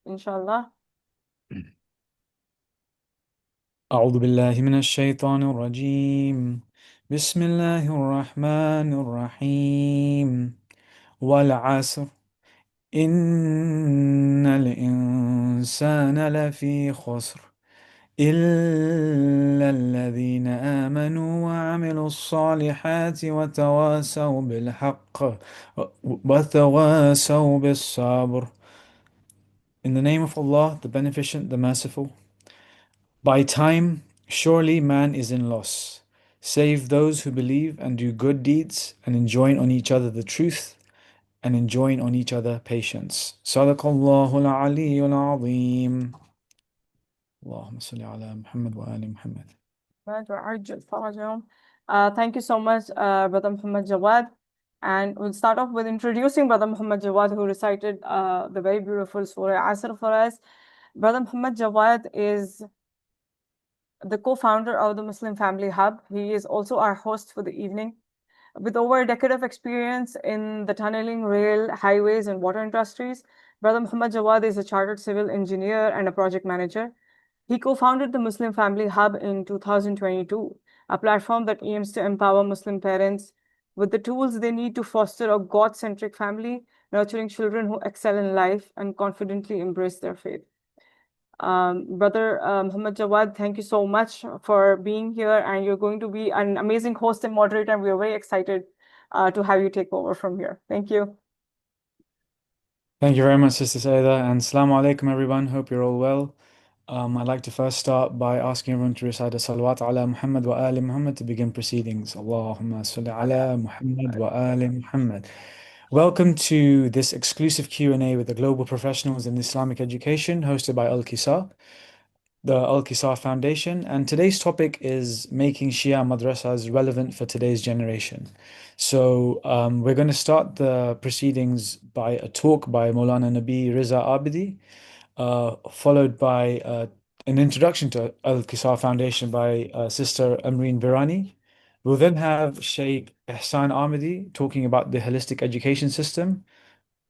inshallah. أعوذ بالله من الشيطان الرجيم بسم الله الرحمن الرحيم والعصر إن الإنسان لفي خسر إلا الذين آمنوا وعملوا الصالحات وتواصوا بالحق وتواصوا بالصبر. In the name of Allah, the Beneficent, the Merciful. By time, surely man is in loss, save those who believe and do good deeds and enjoin on each other the truth and enjoin on each other patience. Sadaqallahu al-aliyyul azim. Allahumma salli ala Muhammad wa ali Muhammad. Thank you so much, Brother Muhammad Jawad. And we'll start off with introducing Brother Muhammad Jawad, who recited the very beautiful Surah Asr for us. Brother Muhammad Jawad is the co-founder of the Muslim Family Hub. He is also our host for the evening. With over a decade of experience in the tunneling, rail, highways, and water industries, Brother Muhammad Jawad is a chartered civil engineer and a project manager. He co-founded the Muslim Family Hub in 2022, a platform that aims to empower Muslim parents with the tools they need to foster a God-centric family, nurturing children who excel in life and confidently embrace their faith. Brother Muhammad Jawad, thank you so much for being here, and you're going to be an amazing host and moderator, and we are very excited to have you take over from here. Thank you. Thank you very much, Sister Saida, and Assalamu alaikum, everyone. Hope you're all well. I'd like to first start by asking everyone to recite a salawat ala Muhammad wa ali Muhammad to begin proceedings. Allahumma salli ala Muhammad wa ali Muhammad. Welcome to this exclusive Q&A with the global professionals in Islamic education hosted by Al-Kisa, the Al-Kisa Foundation. And today's topic is making Shia madrasas relevant for today's generation. So we're going to start the proceedings by a talk by Moulana Abidi, followed by an introduction to Al-Kisa Foundation by Sister Amreen Virani. We'll then have Shaykh Ehsan Ahmadi talking about the holistic education system.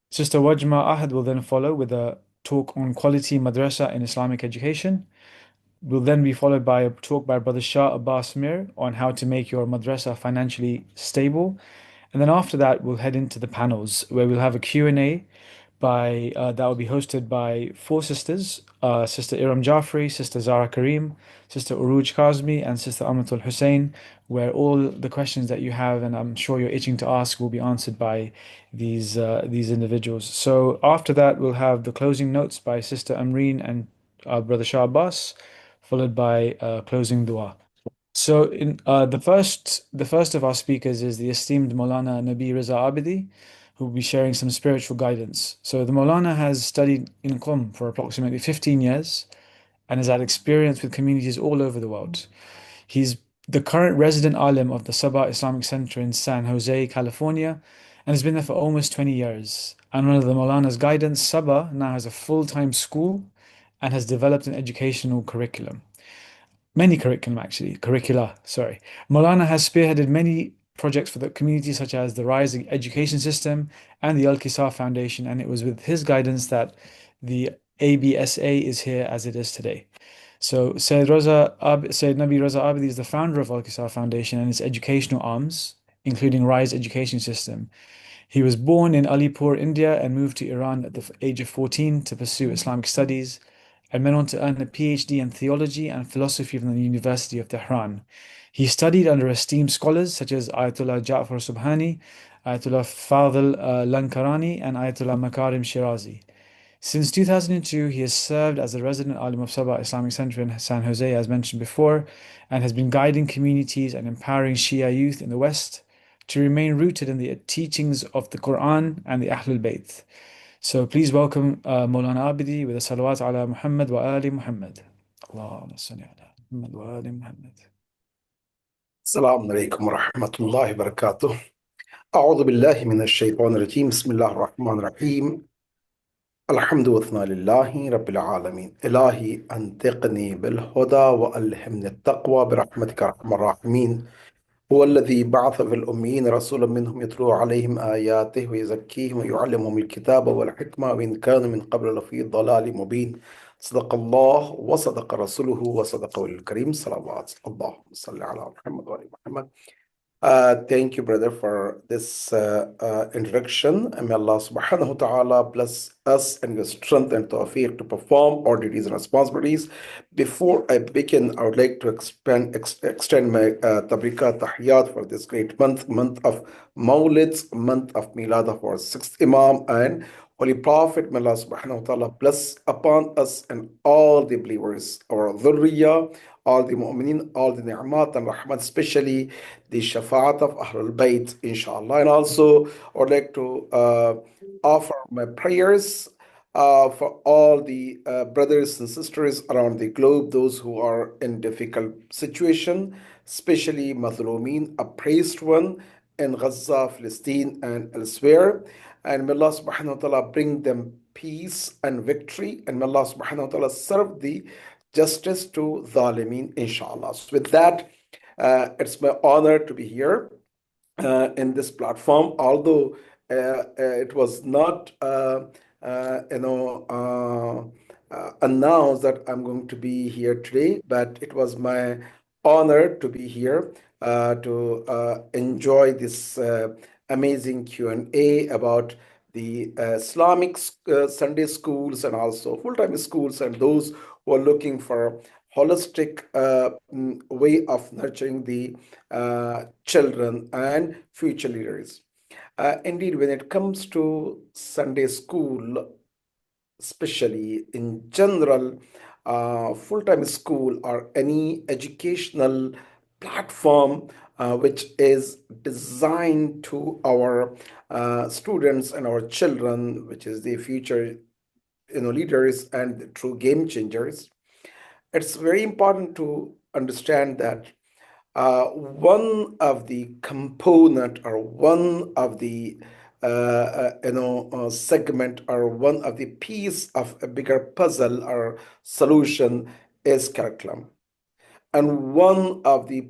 Sister Wajma Ahad will then follow with a talk on quality madrasa in Islamic education. Will then be followed by a talk by Brother Shah Abbas Mir on how to make your madrasa financially stable. And then after that, we'll head into the panels where we'll have a Q&A that will be hosted by four sisters, Sister Iram Jafri, Sister Zara Karim, Sister Uruj Kazmi, and Sister Amatul Hussein, where all the questions that you have, and I'm sure you're itching to ask, will be answered by these individuals. So after that, we'll have the closing notes by Sister Amreen and Brother Shah Abbas, followed by closing dua. So the first of our speakers is the esteemed Maulana Nabi Riza Abidi, who will be sharing some spiritual guidance. So the Maulana has studied in Qom for approximately 15 years and has had experience with communities all over the world. He's the current resident alim of the Sabah Islamic Center in San Jose, California, and has been there for almost 20 years. And under the Maulana's guidance, Sabah now has a full-time school and has developed an educational curriculum. Many curricula, sorry. Maulana has spearheaded many projects for the community, such as the Rising Education System and the Al-Kisa Foundation, and it was with his guidance that the ABSA is here as it is today. So Sayyid Nabi Raza Abidi is the founder of Al-Kisa Foundation and its educational arms, including Rise Education System. He was born in Alipur, India, and moved to Iran at the age of 14 to pursue Islamic studies, and went on to earn a PhD in theology and philosophy from the University of Tehran. He studied under esteemed scholars such as Ayatollah Ja'far Subhani, Ayatollah Fadl Lankarani, and Ayatollah Makarim Shirazi. Since 2002, he has served as the resident alim of Sabah Islamic Center in San Jose, as mentioned before, and has been guiding communities and empowering Shia youth in the West to remain rooted in the teachings of the Quran and the Ahlul Bayt. So please welcome Moulana Abidi with a salawat ala Muhammad wa ali Muhammad. Allahumma salli ala Muhammad wa ali Muhammad. السلام عليكم ورحمة الله وبركاته. أعوذ بالله من الشيطان الرجيم. بسم الله الرحمن الرحيم. الحمد والثناء لله رب العالمين. إلهي أنطقني بالهدى وألهمني التقوى برحمتك يا أرحم الراحمين. هو الذي بعث في الأميين رسولا منهم يتلو عليهم آياته ويزكيهم ويعلمهم الكتاب والحكمة وإن كانوا من قبل لفي ضلال مبين. صدق الله وصدق رسوله وصدقه الكريم. صلوات اللهم صل على محمد وعلى محمد. Thank you, brother, for this introduction. And may Allah subhanahu wa ta'ala bless us and give strength and tawfiq to perform our duties and responsibilities. Before I begin, I would like to extend my tabrikat tahiyat for this great month of Mawlid, month of Milad of our sixth Imam and Holy Prophet. May Allah subhanahu wa ta'ala bless upon us and all the believers, our dhurriya, all the mu'minin, all the ni'mat and rahmat, especially the shafa'at of Ahlul Bayt, inshallah. And also, I would like to offer my prayers for all the brothers and sisters around the globe, those who are in difficult situation, especially Mazlumin, oppressed one in Gaza, Palestine, and elsewhere. And may Allah subhanahu wa ta'ala bring them peace and victory. And may Allah subhanahu wa ta'ala serve the justice to Zalimeen, inshallah. So with that, it's my honor to be here in this platform, although it was not, announced that I'm going to be here today, but it was my honor to be here to enjoy this amazing Q&A about the Islamic Sunday schools and also full-time schools and those who are looking for holistic way of nurturing the children and future leaders. Indeed, when it comes to Sunday school, especially in general, full-time school or any educational platform which is designed to our students and our children, which is the future leaders and the true game changers. It's very important to understand that one of the component or one of the segment or one of the piece of a bigger puzzle or solution is curriculum, and one of the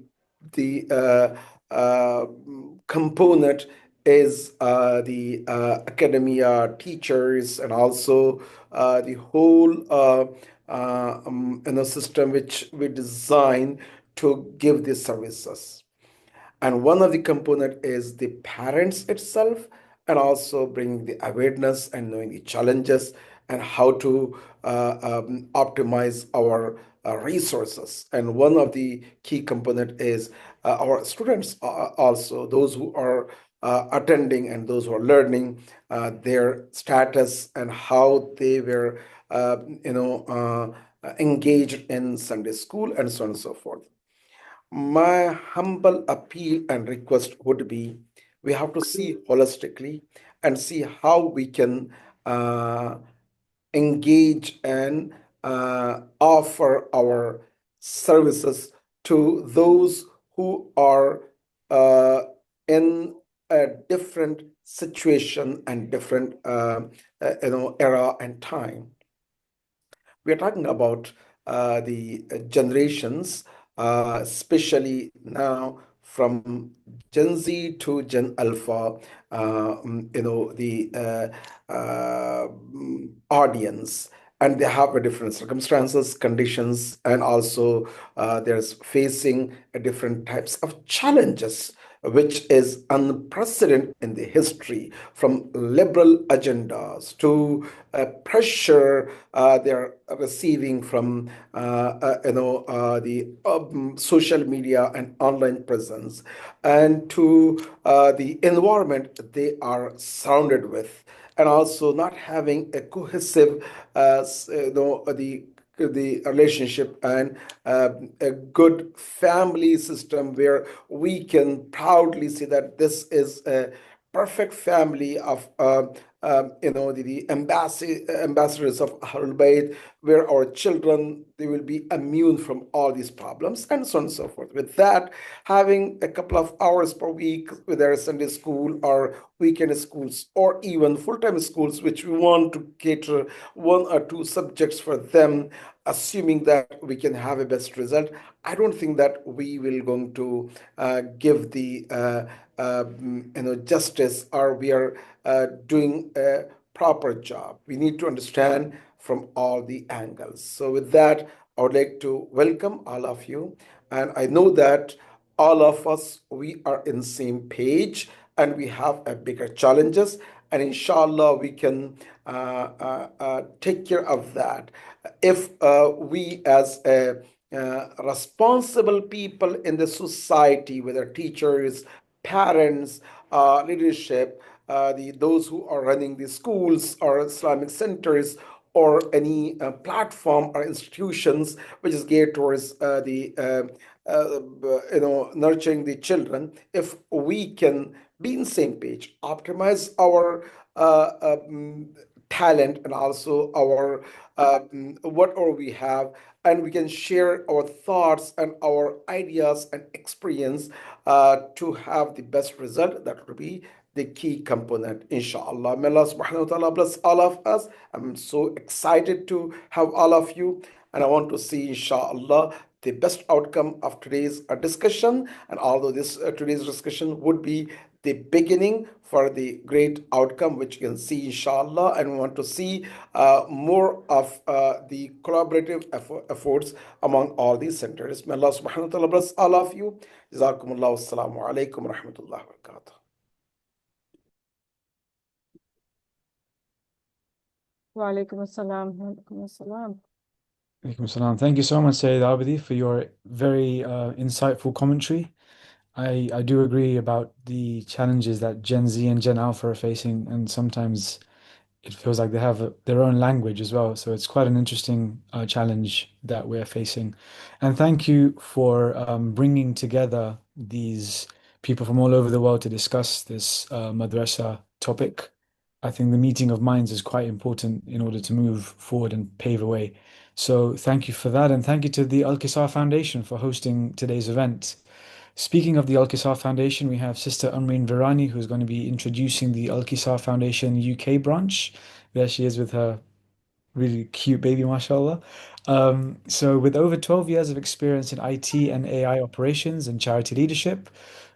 component is the academia teachers and also the whole system which we design to give these services. And one of the component is the parents itself, and also bringing the awareness and knowing the challenges and how to optimize our resources. And one of the key component is our students also, those who are attending and those who are learning, their status and how they were engaged in Sunday school and so on and so forth. My humble appeal and request would be, we have to see holistically and see how we can engage and offer our services to those who are in a different situation and different era and time. We are talking about the generations, especially now from Gen Z to Gen Alpha, the audience, and they have a different circumstances, conditions, and also there's facing a different types of challenges, which is unprecedented in the history, from liberal agendas to pressure they're receiving from the social media and online presence, and to the environment they are surrounded with, and also not having a cohesive the relationship and a good family system where we can proudly say that this is a perfect family of the ambassadors of Ahlul Bayt, where our children, they will be immune from all these problems, and so on and so forth. With that, having a couple of hours per week with their Sunday school or weekend schools or even full-time schools, which we want to cater one or two subjects for them, assuming that we can have a best result. I don't think that we will going to give the justice, or we are doing a proper job. We need to understand from all the angles. So with that, I would like to welcome all of you. And I know that all of us, we are in the same page, and we have a bigger challenges. And inshallah, we can take care of that. If we as a responsible people in the society, whether teachers, parents, leadership, those who are running the schools or Islamic centers, or any platform or institutions which is geared towards nurturing the children, if we can be in the same page, optimize our talent and also our whatever we have, and we can share our thoughts and our ideas and experience to have the best result. That would be the key component, inshallah. May Allah subhanahu wa ta'ala bless all of us. I'm so excited to have all of you, and I want to see, inshallah, the best outcome of today's discussion. And although this today's discussion would be the beginning for the great outcome, which you can see, inshallah, and we want to see more of the collaborative efforts among all these centers. May Allah subhanahu wa ta'ala bless all of you. Jazakumullah. Assalamu alaikum wa rahmatullahi wa barakatuh. Wa alaikum assalam. Wa alaikum assalam. Alaikum salam. Thank you so much, Sayyid Abidi, for your very insightful commentary. I do agree about the challenges that Gen Z and Gen Alpha are facing, and sometimes it feels like they have their own language as well. So it's quite an interesting challenge that we're facing. And thank you for bringing together these people from all over the world to discuss this madrasa topic. I think the meeting of minds is quite important in order to move forward and pave a way. So thank you for that. And thank you to the Al-Kisa Foundation for hosting today's event. Speaking of the Al-Kisa Foundation, we have Sister Amreen Virani, who's going to be introducing the Al-Kisa Foundation UK branch. There she is with her really cute baby, mashallah. So with over 12 years of experience in IT and AI operations and charity leadership,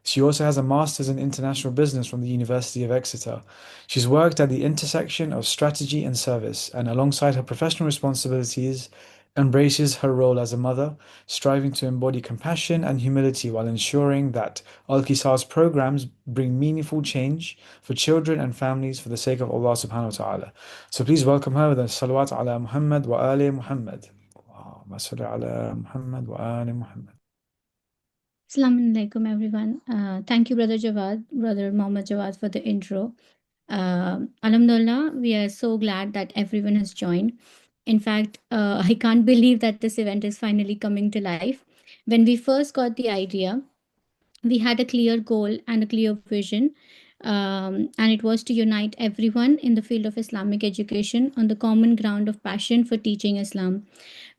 she also has a master's in international business from the University of Exeter. She's worked at the intersection of strategy and service, and alongside her professional responsibilities, embraces her role as a mother, striving to embody compassion and humility while ensuring that Al-Kisa's programs bring meaningful change for children and families for the sake of Allah subhanahu wa ta'ala. So please welcome her with a salawat ala Muhammad wa ali Muhammad. Allahumma salli ala Muhammad wa ali Muhammad. Assalamu alaikum, everyone. Thank you, Brother Muhammad Jawad, for the intro. Alhamdulillah, we are so glad that everyone has joined. In fact, I can't believe that this event is finally coming to life. When we first got the idea, we had a clear goal and a clear vision, and it was to unite everyone in the field of Islamic education on the common ground of passion for teaching Islam.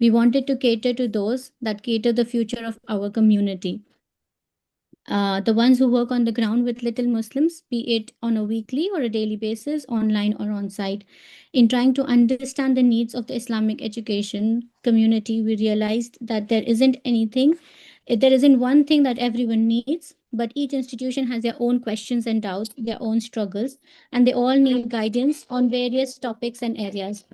We wanted to cater to those that cater the future of our community. The ones who work on the ground with little Muslims, be it on a weekly or a daily basis, online or on site. In trying to understand the needs of the Islamic education community, we realized that there isn't one thing that everyone needs, but each institution has their own questions and doubts, their own struggles, and they all need guidance on various topics and areas.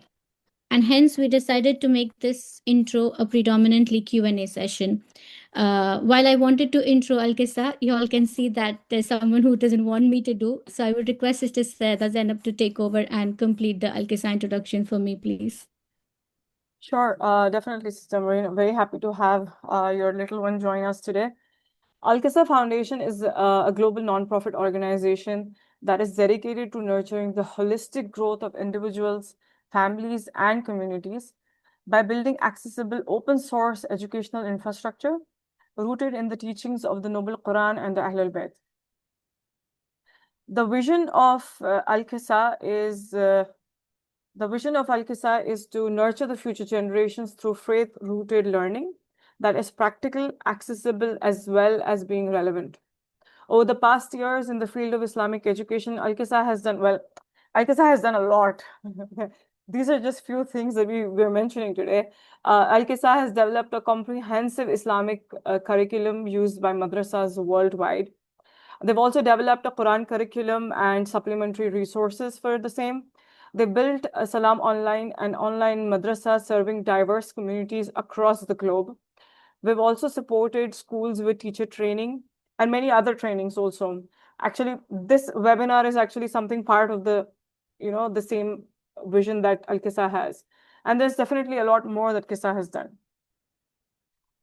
And hence, we decided to make this intro a predominantly Q&A session. While I wanted to intro Al-Kisa, you all can see that there's someone who doesn't want me to do. So I would request Sister Sayeda Zainab to take over and complete the Al-Kisa introduction for me, please. Sure, definitely, Sister Marina. Very happy to have your little one join us today. Al-Kisa Foundation is a global nonprofit organization that is dedicated to nurturing the holistic growth of individuals, families, and communities by building accessible open source educational infrastructure rooted in the teachings of the Noble Quran and the Ahlul Bayt. The vision of Al-Kisa is to nurture the future generations through faith-rooted learning that is practical, accessible, as well as being relevant. Over the past years in the field of Islamic education, Al-Kisa has done a lot. These are just few things that we're mentioning today. Al-Kisa has developed a comprehensive Islamic curriculum used by madrasas worldwide. They've also developed a Quran curriculum and supplementary resources for the same. They built a Salam Online, an online madrasa serving diverse communities across the globe. We've also supported schools with teacher training and many other trainings also. Actually, this webinar is actually something part of the same vision that Al-Kisa has. And there's definitely a lot more that Kisa has done.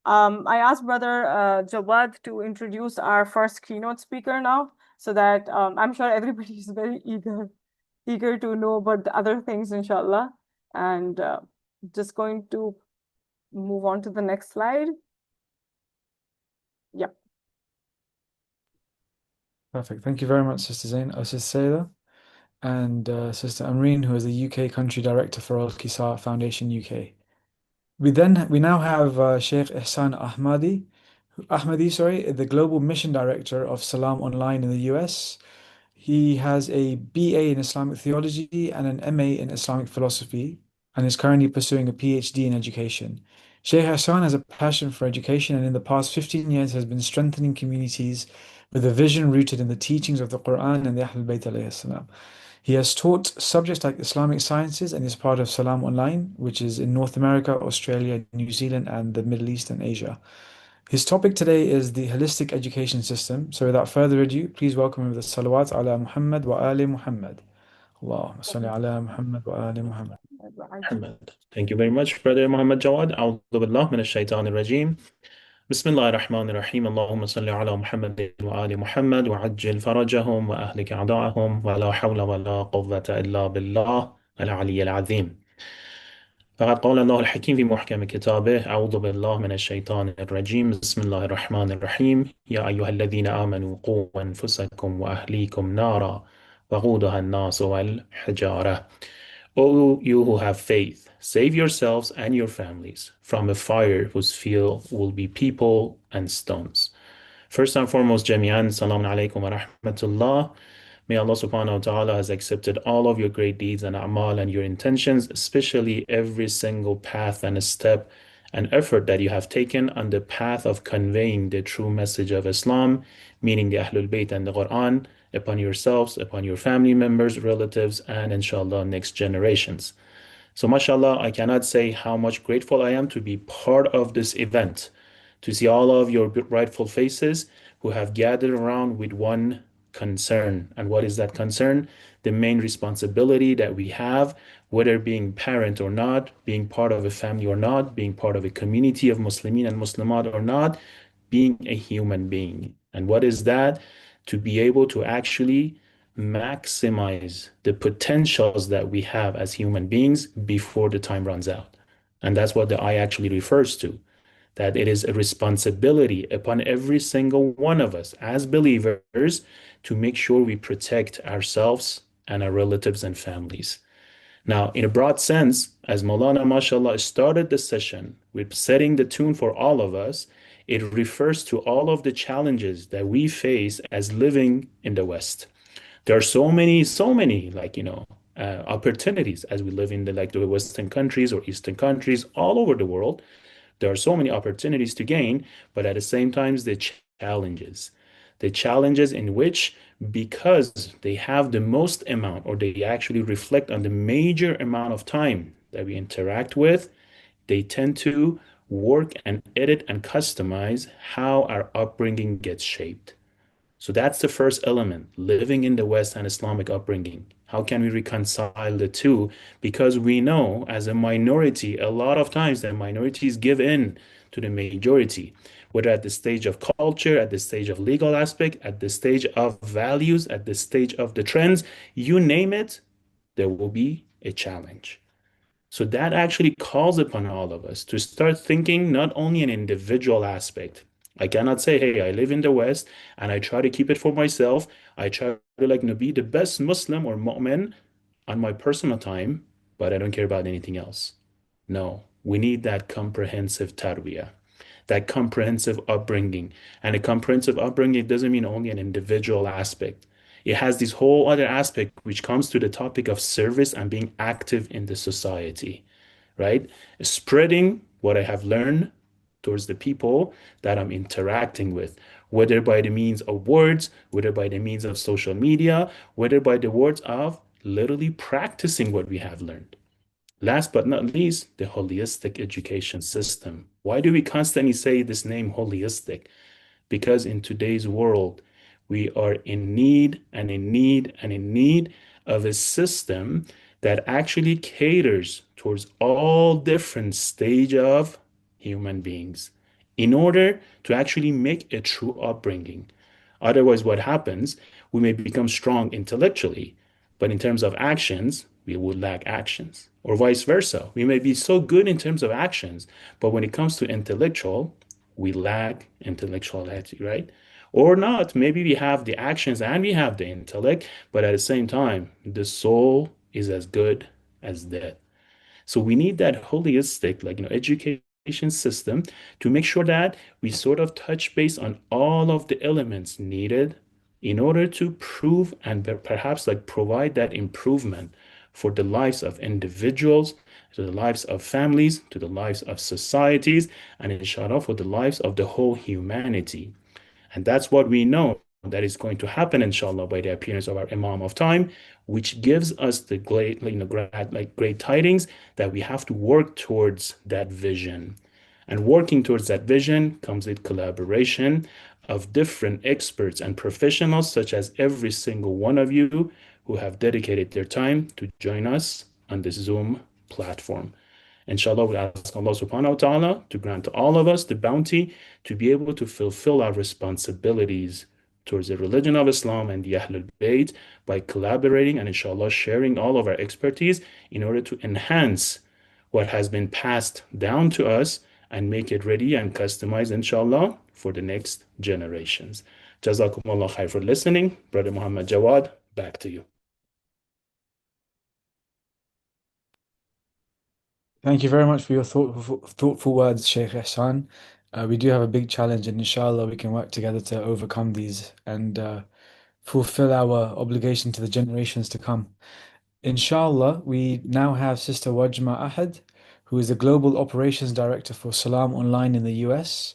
I asked Brother Jawad to introduce our first keynote speaker now, so that I'm sure everybody is very eager to know about the other things, inshallah. And just going to move on to the next slide. Yeah. Perfect. Thank you very much, Sister Sister Sayeda, and Sister Amreen, who is the UK Country Director for Al-Kisa Foundation UK. We now have Shaykh Ehsan Ahmadi, the Global Mission Director of Salam Online in the US. He has a BA in Islamic Theology and an MA in Islamic Philosophy, and is currently pursuing a PhD in education. Shaykh Hassan has a passion for education, and in the past 15 years has been strengthening communities with a vision rooted in the teachings of the Quran and the Ahlul Bayt alayhi salam. He has taught subjects like Islamic sciences and is part of Salam Online, which is in North America, Australia, New Zealand, and the Middle East and Asia. His topic today is the holistic education system. So without further ado, please welcome him with the salawat ala Muhammad wa ali Muhammad. Allahumma salli ala Muhammad wa ali Muhammad. Thank you very much, Brother Muhammad Jawad. أعوذ بالله من الشيطان الرجيم. بسم الله الرحمن الرحيم. اللهم صل على محمد وآل محمد وعجل فرجهم وأهلك أعداءهم ولا حول ولا قوة إلا بالله العلي العظيم. فقد قال الله الحكيم في محكم كتابه أعوذ بالله من الشيطان الرجيم بسم الله الرحمن الرحيم يا أيها الذين آمنوا قوا أنفسكم وأهليكم نارا وقودها الناس والحجارة. O you who have faith, save yourselves and your families from a fire whose fuel will be people and stones. First and foremost, Jami'an, Salam Alaikum wa Rahmatullah. May Allah subhanahu wa ta'ala has accepted all of your great deeds and a'mal and your intentions, especially every single path and a step and effort that you have taken on the path of conveying the true message of Islam, meaning the Ahlul Bayt and the Quran, upon yourselves, upon your family members, relatives, and inshallah next generations. So mashallah, I cannot say how much grateful I am to be part of this event, to see all of your rightful faces who have gathered around with one concern. And what is that concern? The main responsibility that we have, whether being parent or not, being part of a family or not, being part of a community of Muslimin and Muslimat or not, being a human being. And what is that? To be able to actually maximize the potentials that we have as human beings before the time runs out. And that's what the ayah actually refers to, that it is a responsibility upon every single one of us as believers to make sure we protect ourselves and our relatives and families. Now, in a broad sense, as Moulana mashallah started the session with setting the tune for all of us, it refers to all of the challenges that we face as living in the West. There are so many, opportunities as we live in the Western countries or Eastern countries all over the world. There are so many opportunities to gain, but at the same time, the challenges in which, because they have the most amount, or they actually reflect on the major amount of time that we interact with, they tend to work and edit and customize how our upbringing gets shaped. So that's the first element, living in the West and Islamic upbringing. How can we reconcile the two? Because we know as a minority, a lot of times the minorities give in to the majority, whether at the stage of culture, at the stage of legal aspect, at the stage of values, at the stage of the trends, you name it, there will be a challenge. So that actually calls upon all of us to start thinking not only an individual aspect, I cannot say, hey, I live in the West and I try to keep it for myself. I try to be the best Muslim or mu'min on my personal time, but I don't care about anything else. No, we need that comprehensive tarbiyah, that comprehensive upbringing. And a comprehensive upbringing doesn't mean only an individual aspect. It has this whole other aspect which comes to the topic of service and being active in the society, right? Spreading what I have learned towards the people that I'm interacting with, whether by the means of words, whether by the means of social media, whether by the words of literally practicing what we have learned. Last but not least, the holistic education system. Why do we constantly say this name holistic? Because in today's world, we are in need and in need and in need of a system that actually caters towards all different stage of human beings in order to actually make a true upbringing. Otherwise, what happens? We may become strong intellectually, but in terms of actions, we will lack actions. Or vice versa. We may be so good in terms of actions, but when it comes to intellectual, we lack intellectuality, right? Or not. Maybe we have the actions and we have the intellect, but at the same time, the soul is as good as dead. So we need that holistic, education system to make sure that we sort of touch base on all of the elements needed in order to prove and perhaps provide that improvement for the lives of individuals, to the lives of families, to the lives of societies, and inshallah for the lives of the whole humanity. And that's what we know that is going to happen, inshallah, by the appearance of our Imam of time, which gives us the great tidings that we have to work towards that vision. And working towards that vision comes with collaboration of different experts and professionals, such as every single one of you who have dedicated their time to join us on this Zoom platform. Inshallah, we ask Allah subhanahu wa ta'ala to grant to all of us the bounty to be able to fulfill our responsibilities towards the religion of Islam and the Ahlul Bayt by collaborating and inshallah sharing all of our expertise in order to enhance what has been passed down to us and make it ready and customized, inshallah, for the next generations. Jazakumullah khair for listening. Brother Muhammad Jawad, back to you. Thank you very much for your thoughtful words, Shaykh Ehsan. We do have a big challenge, and inshallah, we can work together to overcome these and fulfill our obligation to the generations to come. Inshallah, we now have Sister Wajma Ahad, who is the Global Operations Director for Salam Online in the US.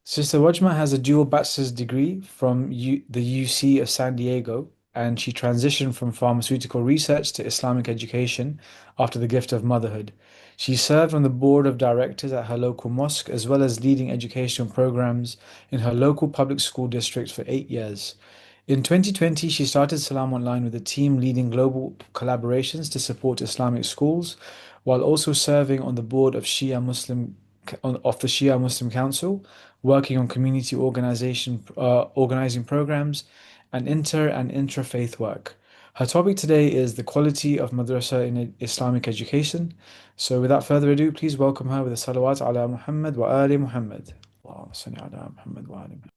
Sister Wajma has a dual bachelor's degree from the UC of San Diego, and she transitioned from pharmaceutical research to Islamic education after the gift of motherhood. She served on the board of directors at her local mosque, as well as leading educational programs in her local public school district for 8 years. In 2020, she started Salam Online with a team leading global collaborations to support Islamic schools, while also serving on the board of the Shīʿah Muslim Council, working on community organizing programs, and intra-faith work. Her topic today is the quality of madrasa in Islamic education. So without further ado, please welcome her with a salawat ala Muhammad wa ali Muhammad. Allahumma salli ala Muhammad wa ali Muhammad.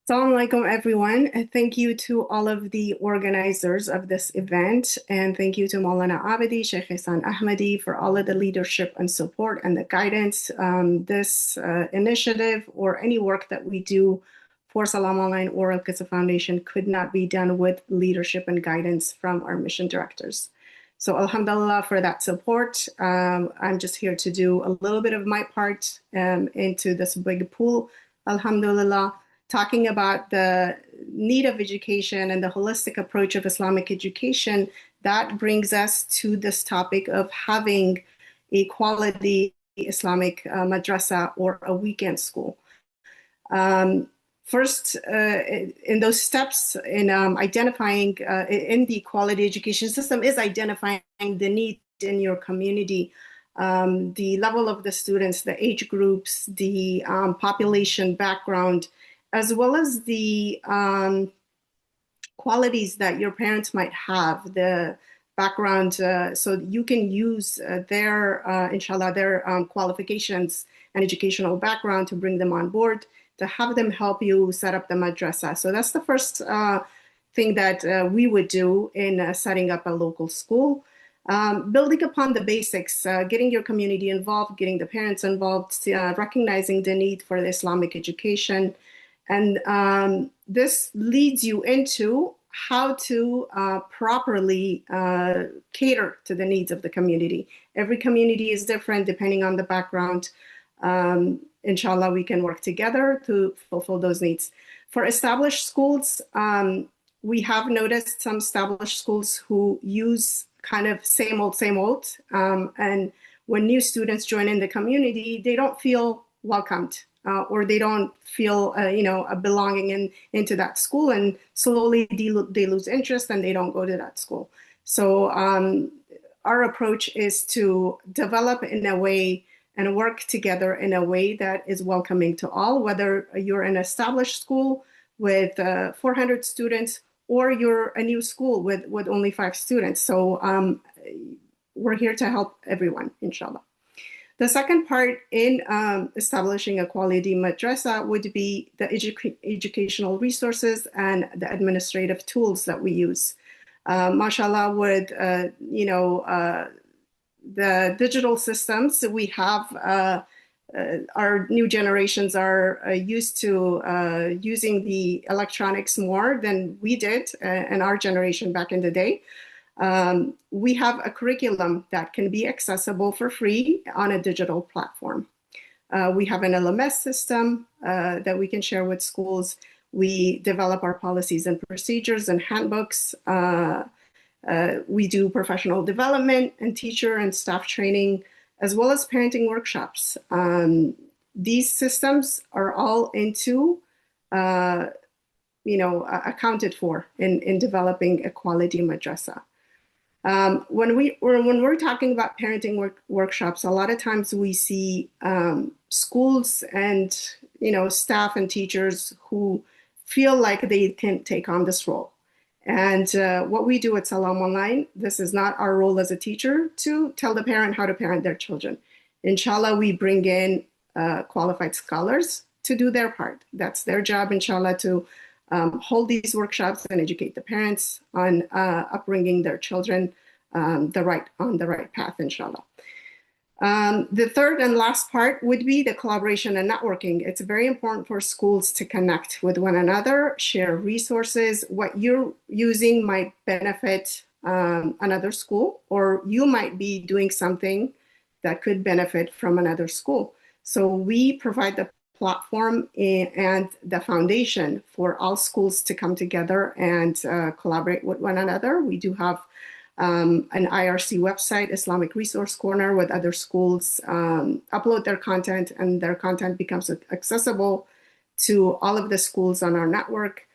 Assalamu alaikum, everyone. Thank you to all of the organizers of this event. And thank you to Moulana Abidi, Shaykh Ehsan Ahmadi for all of the leadership and support and the guidance. This initiative or any work that we do for Salam Online or Al-Kisa Foundation could not be done with leadership and guidance from our mission directors. So alhamdulillah for that support. I'm just here to do a little bit of my part into this big pool, alhamdulillah, talking about the need of education and the holistic approach of Islamic education. That brings us to this topic of having a quality Islamic madrasa or a weekend school. First, in those steps in identifying in the quality education system is identifying the need in your community, the level of the students, the age groups, the population background, as well as the qualities that your parents might have, the background, so you can use their, inshallah, their qualifications and educational background to bring them on board, to have them help you set up the madrasa. So that's the first thing that we would do in setting up a local school. Building upon the basics, getting your community involved, getting the parents involved, recognizing the need for the Islamic education. And this leads you into how to properly cater to the needs of the community. Every community is different depending on the background. Inshallah, we can work together to fulfill those needs. For established schools, we have noticed some established schools who use kind of same old, and when new students join in the community, they don't feel welcomed. Or they don't feel, a belonging into that school, and slowly they lose interest and they don't go to that school. So our approach is to develop in a way and work together in a way that is welcoming to all, whether you're an established school with 400 students or you're a new school with only 5 students. So we're here to help everyone, inshallah. The second part in establishing a quality madrasa would be the educational resources and the administrative tools that we use. Mashallah, with the digital systems we have, our new generations are used to using the electronics more than we did in our generation back in the day. We have a curriculum that can be accessible for free on a digital platform. We have an LMS system that we can share with schools. We develop our policies and procedures and handbooks. We do professional development and teacher and staff training, as well as parenting workshops. These systems are all accounted for in developing a quality madrasa. When we're talking about parenting workshops, a lot of times we see schools and staff and teachers who feel like they can take on this role. And what we do at Salam Online, this is not our role as a teacher to tell the parent how to parent their children. Inshallah, we bring in qualified scholars to do their part. That's their job, inshallah, to hold these workshops and educate the parents on upbringing their children on the right path, inshallah. The third and last part would be the collaboration and networking. It's very important for schools to connect with one another, share resources. What you're using might benefit another school, or you might be doing something that could benefit from another school. So we provide the platform and the foundation for all schools to come together and collaborate with one another. We do have an IRC website, Islamic Resource Corner, with other schools upload their content, and their content becomes accessible to all of the schools on our network.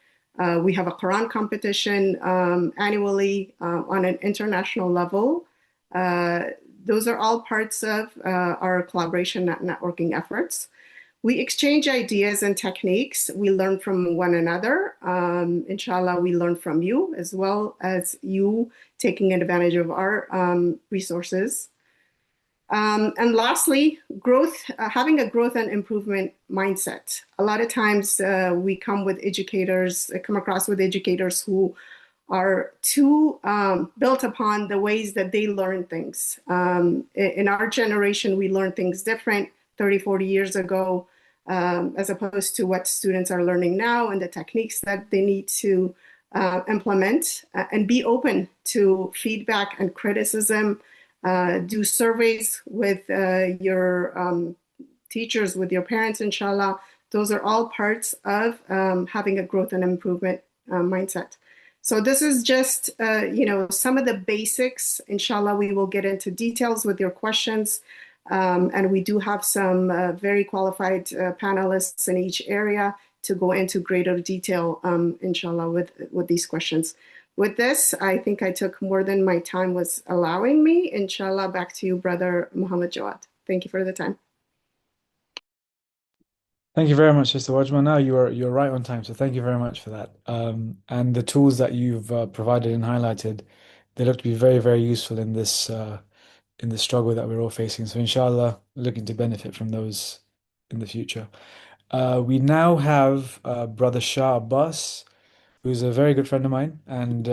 We have a Quran competition annually on an international level. Those are all parts of our collaboration and networking efforts. We exchange ideas and techniques. We learn from one another. Inshallah, we learn from you, as well as you taking advantage of our resources. And lastly, growth, having a growth and improvement mindset. A lot of times we come across with educators who are too built upon the ways that they learn things. In our generation, we learn things different 30, 40 years ago, as opposed to what students are learning now and the techniques that they need to implement, and be open to feedback and criticism. Do surveys with your teachers, with your parents, inshallah. Those are all parts of having a growth and improvement mindset. So this is just, some of the basics. Inshallah, we will get into details with your questions. And we do have some very qualified panelists in each area to go into greater detail, inshallah, with these questions. With this, I think I took more than my time was allowing me. Inshallah, back to you, Brother Muhammad Jawad. Thank you for the time. Thank you very much, Sister Wajma. Now you're right on time, so thank you very much for that. And the tools that you've provided and highlighted, they look to be very, very useful in this struggle that we're all facing. So inshallah, looking to benefit from those in the future. We now have Brother Shah Abbas, who's a very good friend of mine, and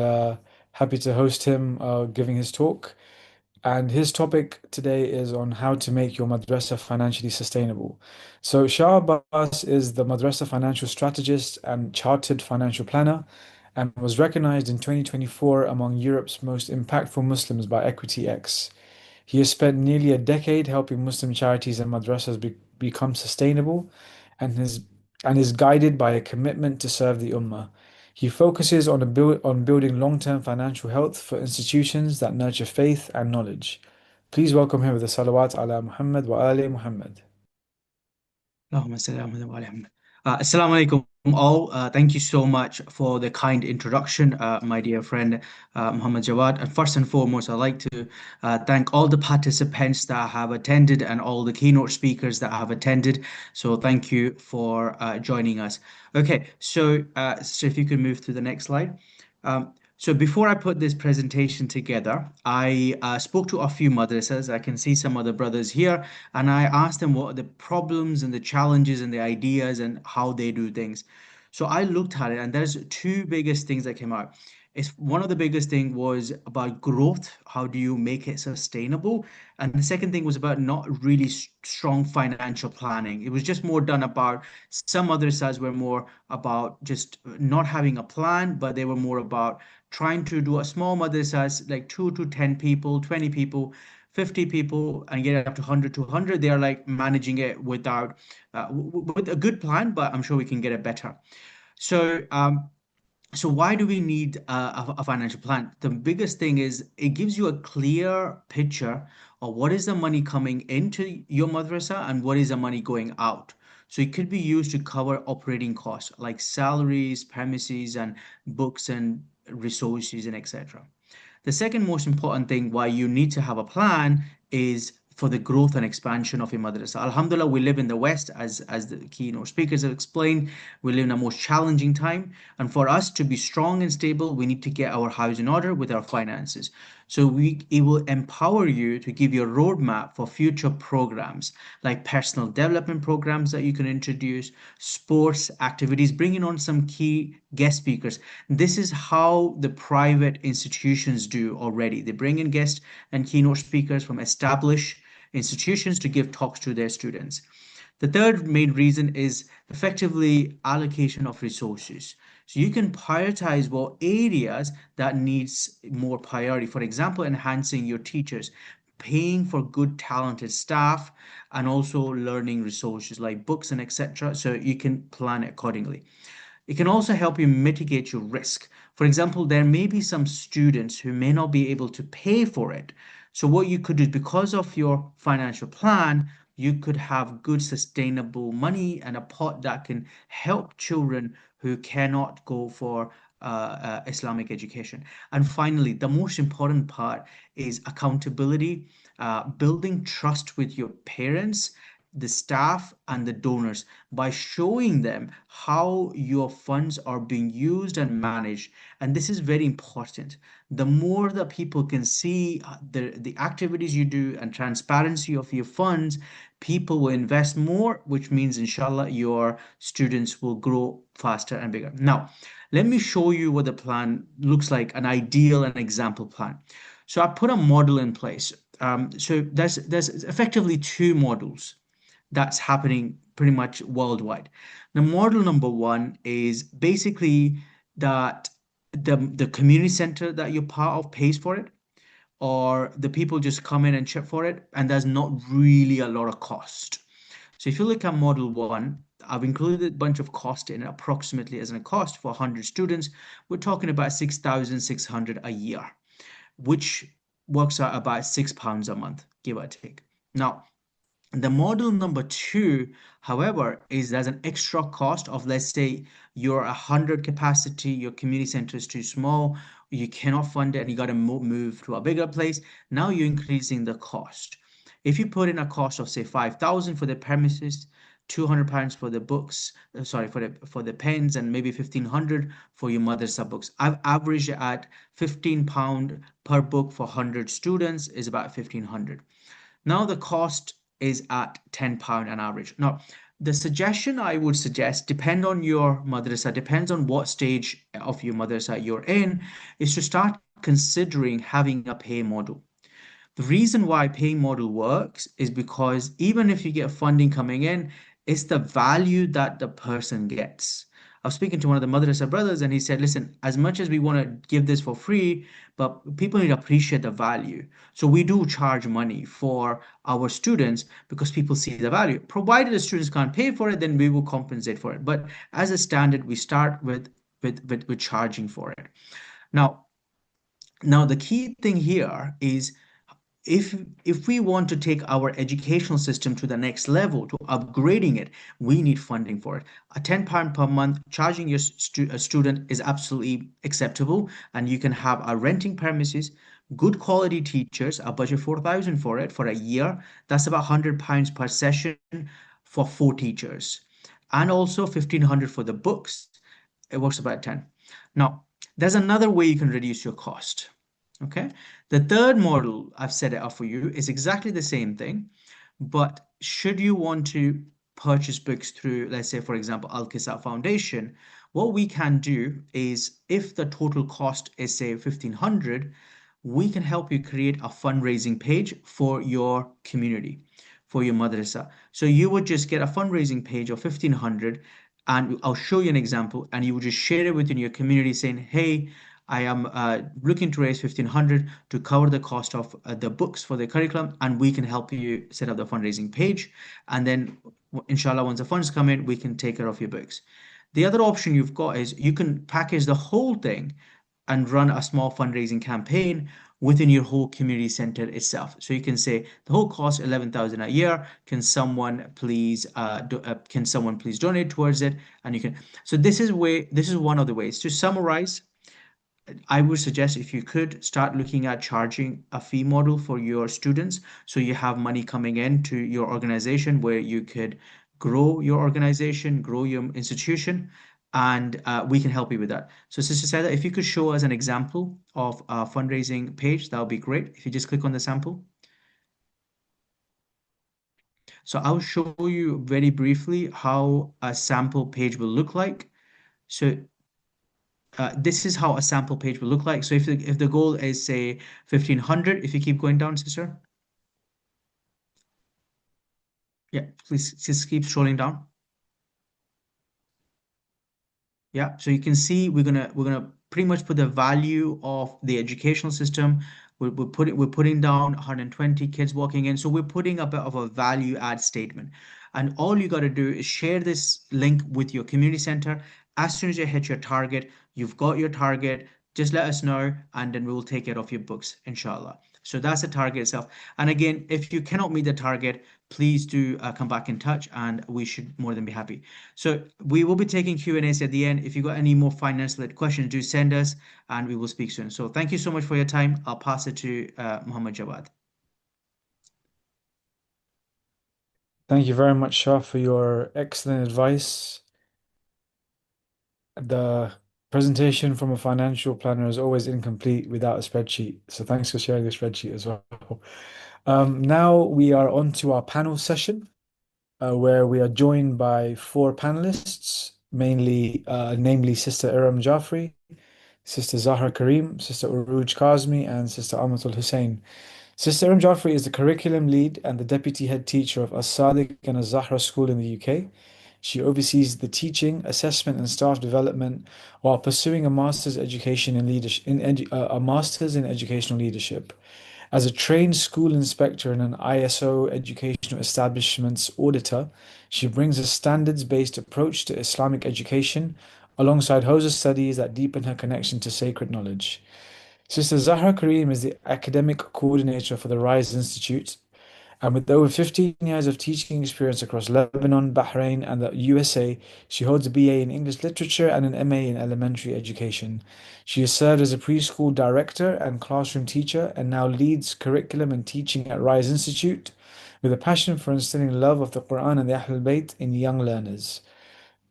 happy to host him giving his talk. And his topic today is on how to make your madrasa financially sustainable. So Shah Abbas is the madrasa financial strategist and chartered financial planner, and was recognized in 2024 among Europe's most impactful Muslims by Equity X. He has spent nearly a decade helping Muslim charities and madrasas become sustainable, and is guided by a commitment to serve the Ummah. He focuses on building long-term financial health for institutions that nurture faith and knowledge. Please welcome him with the salawat ala Muhammad wa ali Muhammad. Assalamu alaikum all. Thank you so much for the kind introduction, my dear friend Muhammad Jawad. And first and foremost, I'd like to thank all the participants that have attended and all the keynote speakers that have attended. So thank you for joining us. Okay, so if you could move to the next slide. So before I put this presentation together, I spoke to a few madrasas. I can see some other brothers here, and I asked them what are the problems and the challenges and the ideas and how they do things. So I looked at it, and there's two biggest things that came out. It's one of the biggest thing was about growth. How do you make it sustainable? And the second thing was about not really strong financial planning. It was just more done about some madrasas were more about just not having a plan, but they were more about trying to do a small madrasas like 2 to 10 people, 20 people, 50 people, and get it up to 100 to 100. They are like managing it without with a good plan, but I'm sure we can get it better. So so why do we need a financial plan? The biggest thing is it gives you a clear picture of what is the money coming into your madrasa and what is the money going out. So it could be used to cover operating costs like salaries, premises, and books and resources and etc. The second most important thing why you need to have a plan is for the growth and expansion of your madrasa. Alhamdulillah, we live in the West, as the keynote speakers have explained. We live in a most challenging time, and for us to be strong and stable, we need to get our house in order with our finances. So it will empower you to give you a roadmap for future programs like personal development programs that you can introduce, sports activities, bringing on some key guest speakers. This is how the private institutions do already. They bring in guest and keynote speakers from established institutions to give talks to their students. The third main reason is effectively allocation of resources. So you can prioritize what areas that needs more priority. For example, enhancing your teachers, paying for good talented staff, and also learning resources like books and etc. So you can plan accordingly. It can also help you mitigate your risk. For example, there may be some students who may not be able to pay for it. So what you could do, because of your financial plan, you could have good sustainable money and a pot that can help children who cannot go for Islamic education. And finally, the most important part is accountability, building trust with your parents, the staff, and the donors by showing them how your funds are being used and managed. And this is very important. The more that people can see the activities you do and transparency of your funds, people will invest more, which means inshallah your students will grow faster and bigger. Now, let me show you what the plan looks like, an ideal and example plan. So I put a model in place. So there's effectively two models that's happening pretty much worldwide. Now, model number one is basically that the community center that you're part of pays for it, or the people just come in and chip for it, and there's not really a lot of cost. So if you look at model one, I've included a bunch of cost in approximately as a cost for 100 students. We're talking about 6,600 a year, which works out about £6 a month, give or take. Now, the model number two, however, is there's an extra cost of, let's say you're 100 capacity, your community center is too small, you cannot fund it, and you got to move to a bigger place. Now you're increasing the cost. If you put in a cost of say 5,000 for the premises, £200 for the books, sorry, for the pens, and maybe 1,500 for your madrasa books. I've averaged at £15 per book for 100 students is about 1,500. Now the cost is at £10 an average. Now, the suggestion I would suggest, depend on your madrasa, depends on what stage of your madrasa you're in, is to start considering having a pay model. The reason why paying model works is because even if you get funding coming in, it's the value that the person gets. I was speaking to one of the madrasa brothers and he said, listen, as much as we want to give this for free, but people need to appreciate the value. So we do charge money for our students because people see the value. Provided the students can't pay for it, then we will compensate for it. But as a standard, we start with charging for it. Now the key thing here is if we want to take our educational system to the next level, to upgrading it, we need funding for it. A £10 per month charging your a student is absolutely acceptable, and you can have a renting premises, good quality teachers, a budget 4,000 for it for a year. That's about £100 per session for 4 teachers, and also 1,500 for the books. It works about 10. Now, there's another way you can reduce your cost. Okay, the third model I've set it up for you is exactly the same thing, but should you want to purchase books through, let's say, for example, Al-Kisa Foundation, what we can do is if the total cost is say 1,500, we can help you create a fundraising page for your community, for your madrasa. So you would just get a fundraising page of 1,500, and I'll show you an example, and you would just share it within your community saying, hey, I am looking to raise 1,500 to cover the cost of the books for the curriculum, and we can help you set up the fundraising page. And then, inshallah, once the funds come in, we can take care of your books. The other option you've got is you can package the whole thing and run a small fundraising campaign within your whole community center itself. So you can say the whole cost 11,000 a year. Can someone please donate towards it? And you can. So this is one of the ways. To summarize, I would suggest if you could start looking at charging a fee model for your students, so you have money coming into your organization where you could grow your organization, grow your institution, and we can help you with that. So Sister Saida, if you could show us an example of a fundraising page, that would be great. If you just click on the sample. So I'll show you very briefly how a sample page will look like. So this is how a sample page will look like. So if the goal is say 1,500, if you keep going down, sister. Yeah, please just keep scrolling down. Yeah, so you can see we're gonna pretty much put the value of the educational system. We're putting down 120 kids walking in. So we're putting a bit of a value add statement. And all you got to do is share this link with your community center. As soon as you hit your target, you've got your target, just let us know, and then we will take care of your books, inshallah. So that's the target itself. And again, if you cannot meet the target, please do come back in touch, and we should more than be happy. So we will be taking Q&As at the end. If you got any more finance-led questions, do send us, and we will speak soon. So thank you so much for your time. I'll pass it to Muhammad Jawad. Thank you very much, Shah, for your excellent advice. The presentation from a financial planner is always incomplete without a spreadsheet. So thanks for sharing the spreadsheet as well. Now we are on to our panel session, where we are joined by 4 panelists, namely Sister Iram Jafri, Sister Zahra Karim, Sister Uruj Kazmi, and Sister Amatul Hussein. Sister Iram Jafri is the curriculum lead and the deputy head teacher of As-Sadiq and Az-Zahra School in the UK. She oversees the teaching, assessment, and staff development while pursuing a master's education in leadership, a master's in educational leadership. As a trained school inspector and an ISO educational establishments auditor, she brings a standards-based approach to Islamic education alongside Hausa studies that deepen her connection to sacred knowledge. Sister Zahra Karim is the academic coordinator for the RISE Institute, And with over 15 years of teaching experience across Lebanon, Bahrain, and the USA, she holds a BA in English Literature and an MA in Elementary Education. She has served as a preschool director and classroom teacher and now leads curriculum and teaching at Rise Institute with a passion for instilling love of the Quran and the Ahlul Bayt in young learners.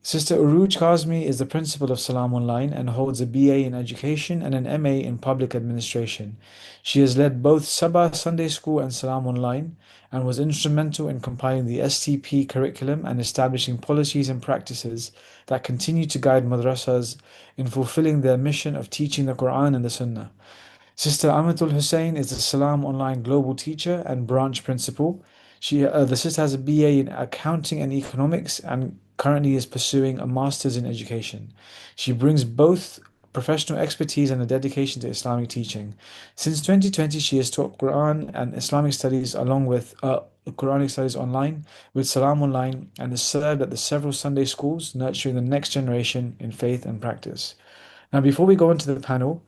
Sister Uruj Kazmi is the principal of Salam Online and holds a BA in Education and an MA in Public Administration. She has led both Sabah Sunday School and Salam Online and was instrumental in compiling the STP curriculum and establishing policies and practices that continue to guide madrasas in fulfilling their mission of teaching the Quran and the Sunnah. Sister Amatul Hussein is the Salam Online Global Teacher and Branch Principal. The sister has a BA in Accounting and Economics and currently is pursuing a Master's in Education. She brings both professional expertise and a dedication to Islamic teaching. Since 2020, she has taught Quran and Islamic studies along with Quranic studies online with Salam Online and has served at the several Sunday schools, nurturing the next generation in faith and practice. Now, before we go into the panel,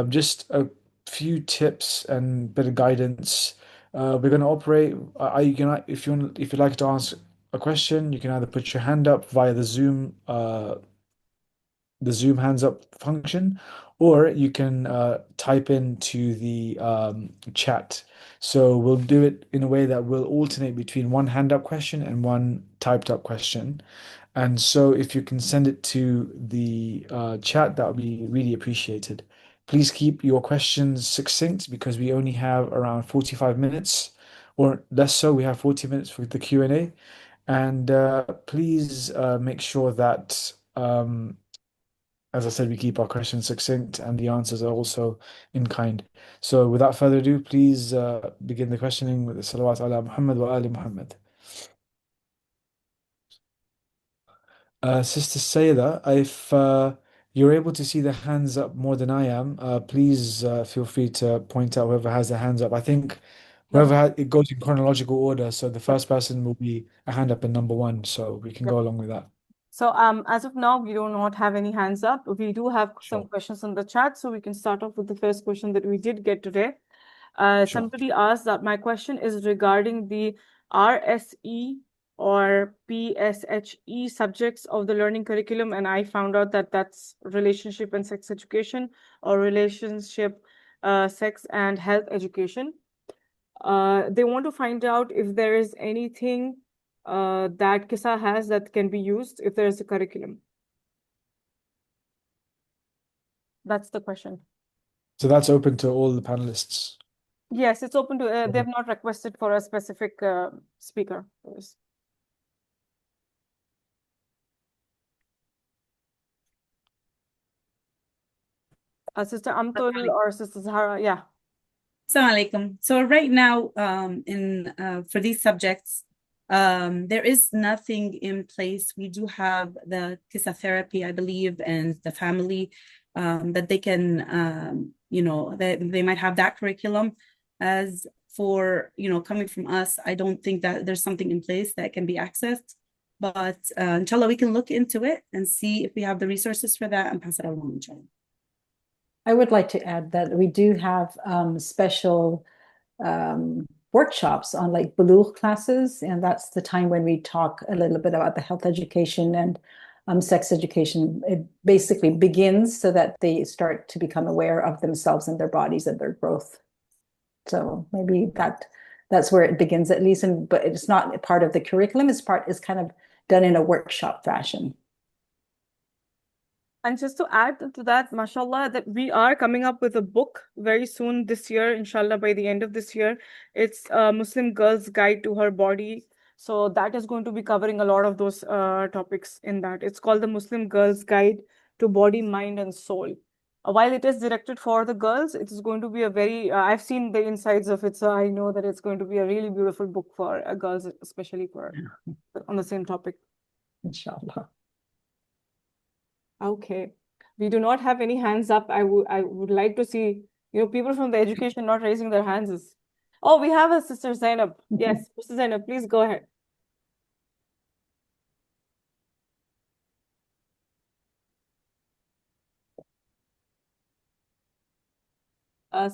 just a few tips and bit of guidance. We're going to operate. You can, if you'd like to ask a question, you can either put your hand up via the Zoom hands up function, or you can type into the chat. So we'll do it in a way that we'll alternate between one hand up question and one typed up question. And so if you can send it to the chat, that would be really appreciated. Please keep your questions succinct because we only have around 45 minutes or less so. We have 40 minutes for the Q&A. And please make sure that as I said, we keep our questions succinct and the answers are also in kind. So without further ado, please begin the questioning with the salawat ala Muhammad wa ali Muhammad. Sister Sayeda, if you're able to see the hands up more than I am, please feel free to point out whoever has their hands up. I think it goes in chronological order, so the first person will be a hand up in number one, so we can go along with that. So as of now, we do not have any hands up. We do have some questions in the chat, so we can start off with the first question that we did get today. Somebody asked that my question is regarding the RSE or PSHE subjects of the learning curriculum, and I found out that that's relationship and sex education or relationship, sex and health education. They want to find out if there is anything that Kisa has that can be used if there is a curriculum. That's the question. So that's open to all the panelists. Yes, it's open to, they have not requested for a specific speaker. Sister Amtul or Sister Zahara, yeah. Assalamu alaikum. So right now, for these subjects, there is nothing in place. We do have the Kisa therapy, I believe, and the family that they can, they might have that curriculum. As for, coming from us, I don't think that there's something in place that can be accessed. But inshallah, we can look into it and see if we have the resources for that and pass it along, inshallah. I would like to add that we do have special workshops on like bulugh classes, and that's the time when we talk a little bit about the health education and sex education. It basically begins so that they start to become aware of themselves and their bodies and their growth. So maybe that's where it begins at least, but it's not part of the curriculum. It's kind of done in a workshop fashion. And just to add to that, mashallah, that we are coming up with a book very soon this year, inshallah, by the end of this year. It's a Muslim Girl's Guide to Her Body. So that is going to be covering a lot of those topics in that. It's called the Muslim Girl's Guide to Body, Mind, and Soul. While it is directed for the girls, it is going to be a very, I've seen the insides of it, so I know that it's going to be a really beautiful book for girls, especially for on the same topic. Inshallah. Okay, we do not have any hands up. I would like to see, people from the education not raising their hands. Oh, we have a Sister Zainab. Yes, Sister Zainab, please go ahead.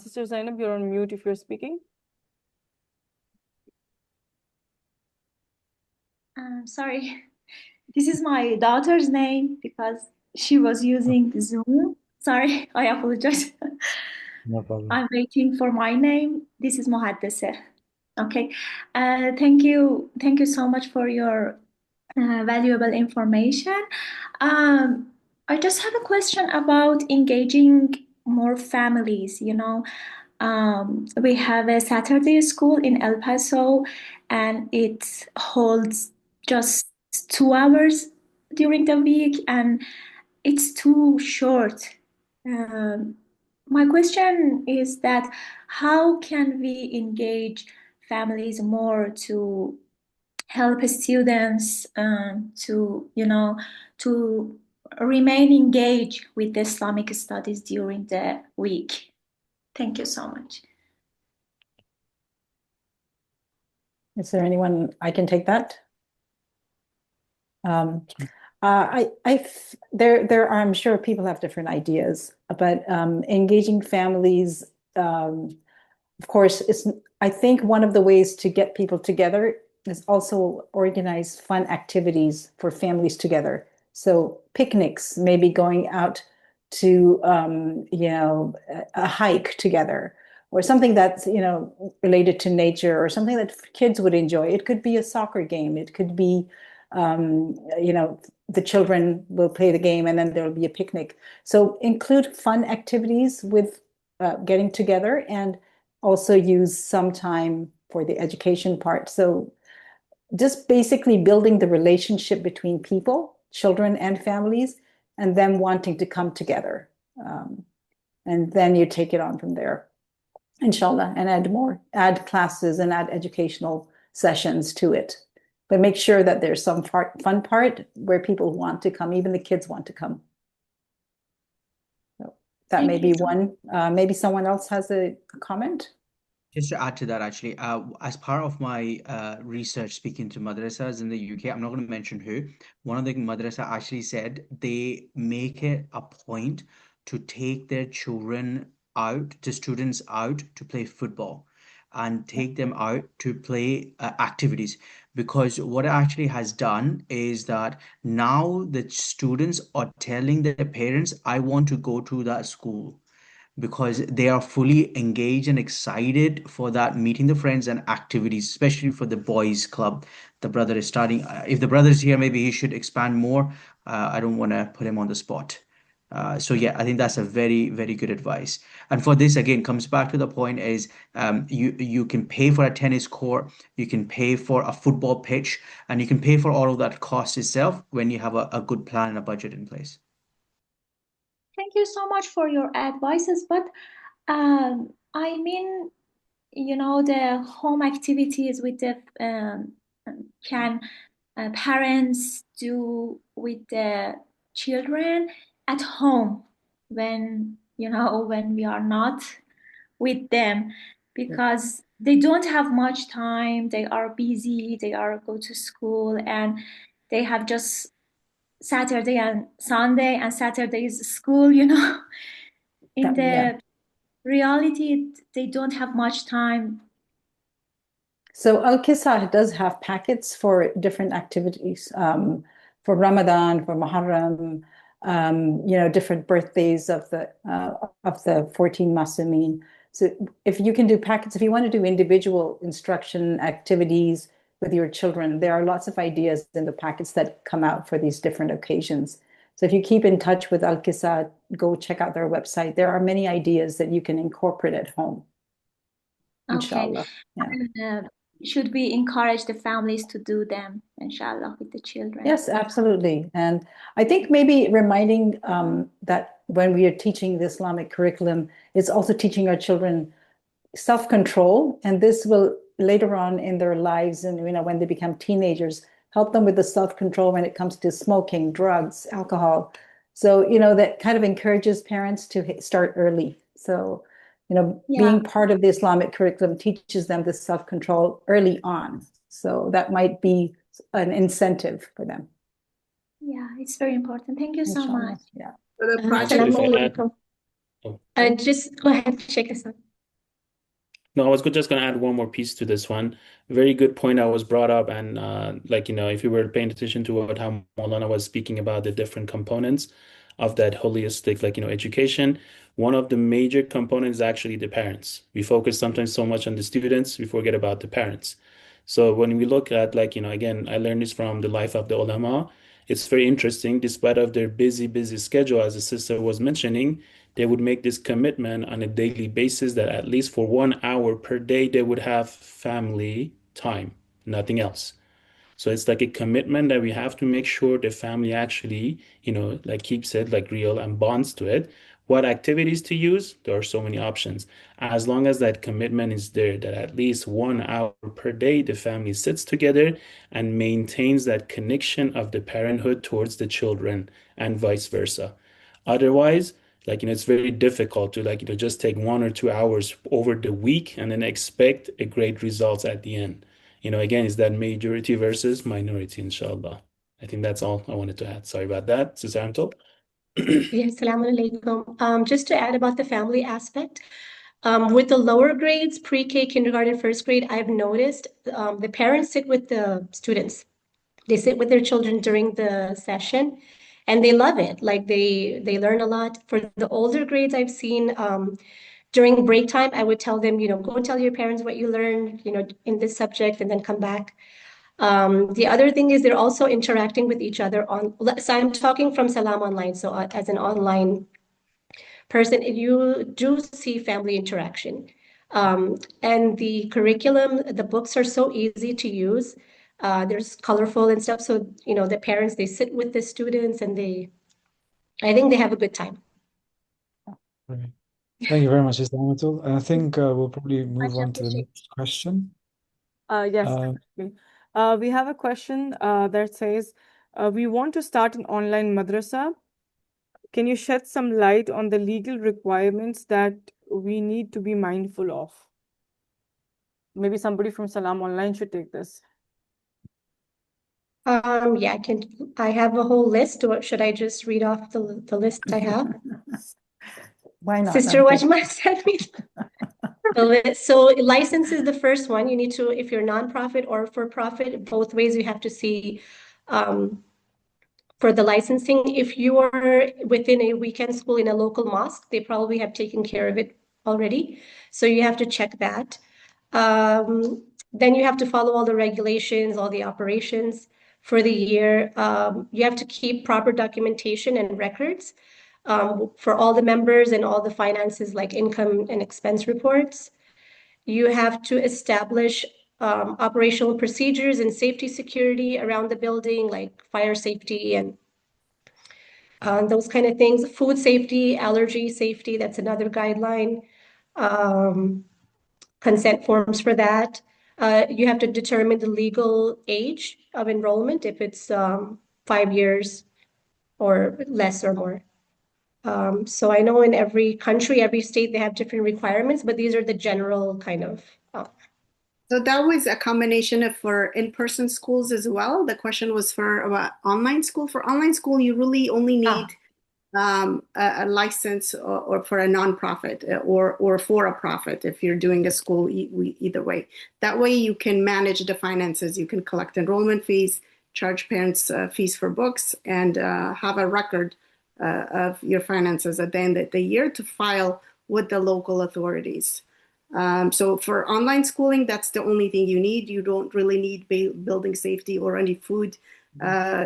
Sister Zainab, you're on mute if you're speaking. Sorry, this is my daughter's name because she was using Zoom. Sorry, I apologize. No problem. I'm waiting for my name. This is Muhaddisa. Okay. Thank you. Thank you so much for your valuable information. I just have a question about engaging more families. We have a Saturday school in El Paso, and it holds just 2 hours during the week, and it's too short. My question is that how can we engage families more to help students to remain engaged with the Islamic studies during the week? Thank you so much. Is there anyone I can take that? I'm sure people have different ideas, but engaging families, of course, I think one of the ways to get people together is also organize fun activities for families together. So picnics, maybe going out to a hike together, or something that's related to nature, or something that kids would enjoy. It could be a soccer game. It could be the children will play the game and then there'll be a picnic. So include fun activities with getting together, and also use some time for the education part. So just basically building the relationship between people, children and families, and them wanting to come together. And then you take it on from there, inshallah, and add classes and add educational sessions to it. But make sure that there's some fun part where people want to come, even the kids want to come. So that may be one. Maybe someone else has a comment? Just to add to that, actually, as part of my research speaking to madrasas in the UK, I'm not going to mention who, one of the madrasa actually said they make it a point to take their children out, to students out to play football, and take them out to play activities. Because what it actually has done is that now the students are telling their parents, I want to go to that school, because they are fully engaged and excited for that meeting the friends and activities, especially for the boys club the brother is starting. If the brother is here, maybe he should expand more. I don't want to put him on the spot. So yeah, I think that's a very, very good advice. And for this, again, comes back to the point is you can pay for a tennis court, you can pay for a football pitch, and you can pay for all of that cost itself when you have a good plan and a budget in place. Thank you so much for your advices, but I mean, the home activities with the can parents do with the children at home when when we are not with them, because they don't have much time, they are busy, they are go to school, and they have just Saturday and Sunday, and Saturday is school, in the reality they don't have much time. So Al-Kisa does have packets for different activities, for Ramadan, for Muharram, different birthdays of the 14 Masumin. So if you can do packets, if you want to do individual instruction activities with your children, there are lots of ideas in the packets that come out for these different occasions. So if you keep in touch with Al-Kisa, go check out their website. There are many ideas that you can incorporate at home. Inshallah. Okay. Yeah. Should we encourage the families to do them, inshallah, with the children? Yes, absolutely. And I think maybe reminding that when we are teaching the Islamic curriculum, it's also teaching our children self-control, and this will later on in their lives, and when they become teenagers, help them with the self-control when it comes to smoking, drugs, alcohol. So that kind of encourages parents to start early. So being part of the Islamic curriculum teaches them the self-control early on. So that might be an incentive for them. Yeah, it's very important. Thank you so much. Yeah. Actually, Just go ahead, Shaykh Ehsan. No, I was just going to add one more piece to this one. Very good point that was brought up. And if you were paying attention to how Moulana was speaking about the different components of that holistic, education, one of the major components is actually the parents. We focus sometimes so much on the students, we forget about the parents. So when we look at, again, I learned this from the life of the ulama. It's very interesting, despite of their busy schedule, as the sister was mentioning, they would make this commitment on a daily basis that at least for 1 hour per day, they would have family time, nothing else. So it's like a commitment that we have to make sure the family actually, keeps it real and bonds to it. What activities to use? There are so many options. As long as that commitment is there, that at least 1 hour per day, the family sits together and maintains that connection of the parenthood towards the children and vice versa. Otherwise, it's very difficult to just take 1 or 2 hours over the week and then expect a great results at the end. Again, is that majority versus minority, inshallah. I think that's all I wanted to add. Sorry about that. Sister Amtul. Yes, Assalamu alaikum. Just to add about the family aspect, with the lower grades, pre-K, kindergarten, first grade, I've noticed the parents sit with the students. They sit with their children during the session, and they love it. Like they learn a lot. For the older grades, I've seen during break time, I would tell them, go tell your parents what you learned, in this subject, and then come back. The other thing is they're also interacting with each other so I'm talking from Salam Online. So as an online person, you do see family interaction. And the curriculum, the books are so easy to use. There's colorful and stuff. So, the parents, they sit with the students and I think they have a good time. Great. Thank you very much, Sister Amatul. And I think we'll probably move on to the next question. Yes, definitely. We have a question that says, we want to start an online madrasa. Can you shed some light on the legal requirements that we need to be mindful of? Maybe somebody from Salam Online should take this. Yeah, I have a whole list, or should I just read off the list I have? Why not? Sister Wajma sent me the list. So license is the first one. You need to, if you're nonprofit or for profit, both ways you have to see for the licensing. If you are within a weekend school in a local mosque, they probably have taken care of it already. So you have to check that. Then you have to follow all the regulations, all the operations for the year. You have to keep proper documentation and records for all the members and all the finances, like income and expense reports. You have to establish operational procedures and safety security around the building, like fire safety and those kind of things. Food safety, allergy safety, that's another guideline. Consent forms for that. You have to determine the legal age of enrollment, if it's 5 years or less or more. So I know in every country, every state, they have different requirements, but these are the general kind of. So that was a combination of for in-person schools as well. The question was for about online school. For online school, you really only need a license or for a nonprofit or for a profit if you're doing a school either way. That way you can manage the finances. You can collect enrollment fees, charge parents fees for books, and have a record of your finances at the end of the year to file with the local authorities. So for online schooling, that's the only thing you need. You don't really need building safety or any food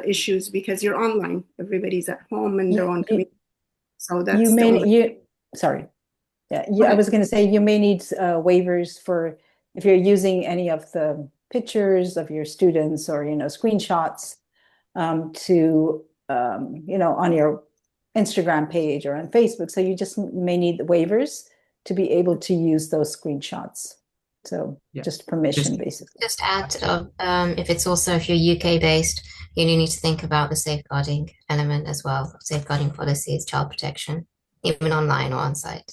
issues because you're online. Everybody's at home in their own community. So that's sorry. Yeah, I was going to say you may need waivers for if you're using any of the pictures of your students or screenshots to on your Instagram page or on Facebook. So you just may need the waivers to be able to use those screenshots. So just permission, basically. Just add, if you're UK based, you need to think about the safeguarding element as well, safeguarding policies, child protection, even online or on site.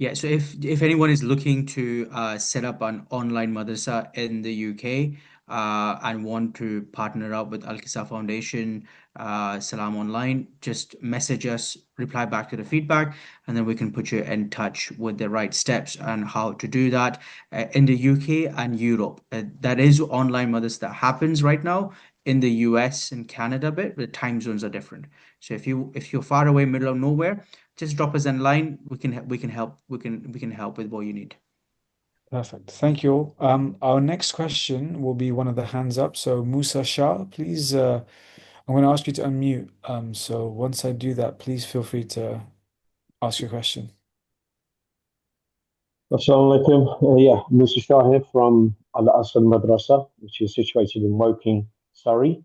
Yeah, so if anyone is looking to set up an online madrasa in the UK and want to partner up with Al-Kisa Foundation, Salam Online, just message us, reply back to the feedback, and then we can put you in touch with the right steps and how to do that in the UK and Europe. That is online madrasa that happens right now in the US and Canada bit, the time zones are different. So if you're far away, middle of nowhere, just drop us in line. We can help with what you need. Perfect. Thank you all. Our next question will be one of the hands up. So Musa Shah, please, I'm going to ask you to unmute. So once I do that, please feel free to ask your question. Assalamu alaikum. Yeah, Musa Shah here from Al-Asad Madrasa, which is situated in Woking, Surrey.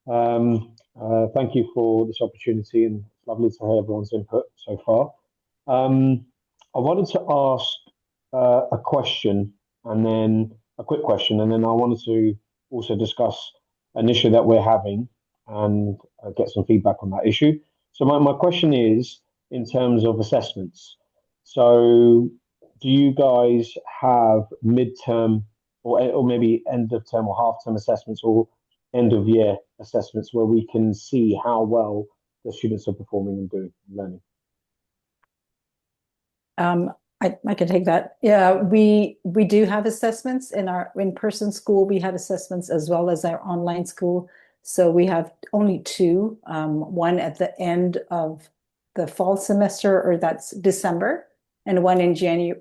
Thank you for this opportunity, and it's lovely to hear everyone's input so far. I wanted to ask a question, and then a quick question, and then I wanted to also discuss an issue that we're having and get some feedback on that issue. So my question is in terms of assessments. So do you guys have midterm or maybe end of term or half term assessments or end of year assessments where we can see how well the students are performing and doing learning? I can take that. Yeah, we do have assessments in our in-person school. We have assessments as well as our online school. So we have only two, one at the end of the fall semester, or that's December, and one in June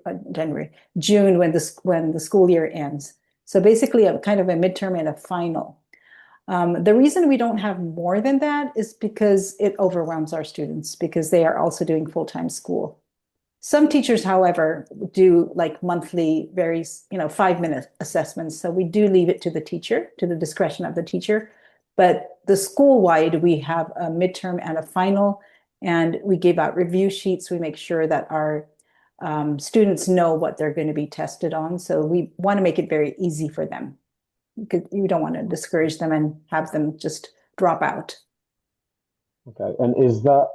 when the school year ends. So basically a kind of a midterm and a final. The reason we don't have more than that is because it overwhelms our students because they are also doing full-time school. Some teachers, however, do like monthly, very 5-minute assessments. So we do leave it to the teacher, to the discretion of the teacher. But the school-wide, we have a midterm and a final, and we give out review sheets. We make sure that our students know what they're going to be tested on. So we want to make it very easy for them, because you don't want to discourage them and have them just drop out. Okay, and is that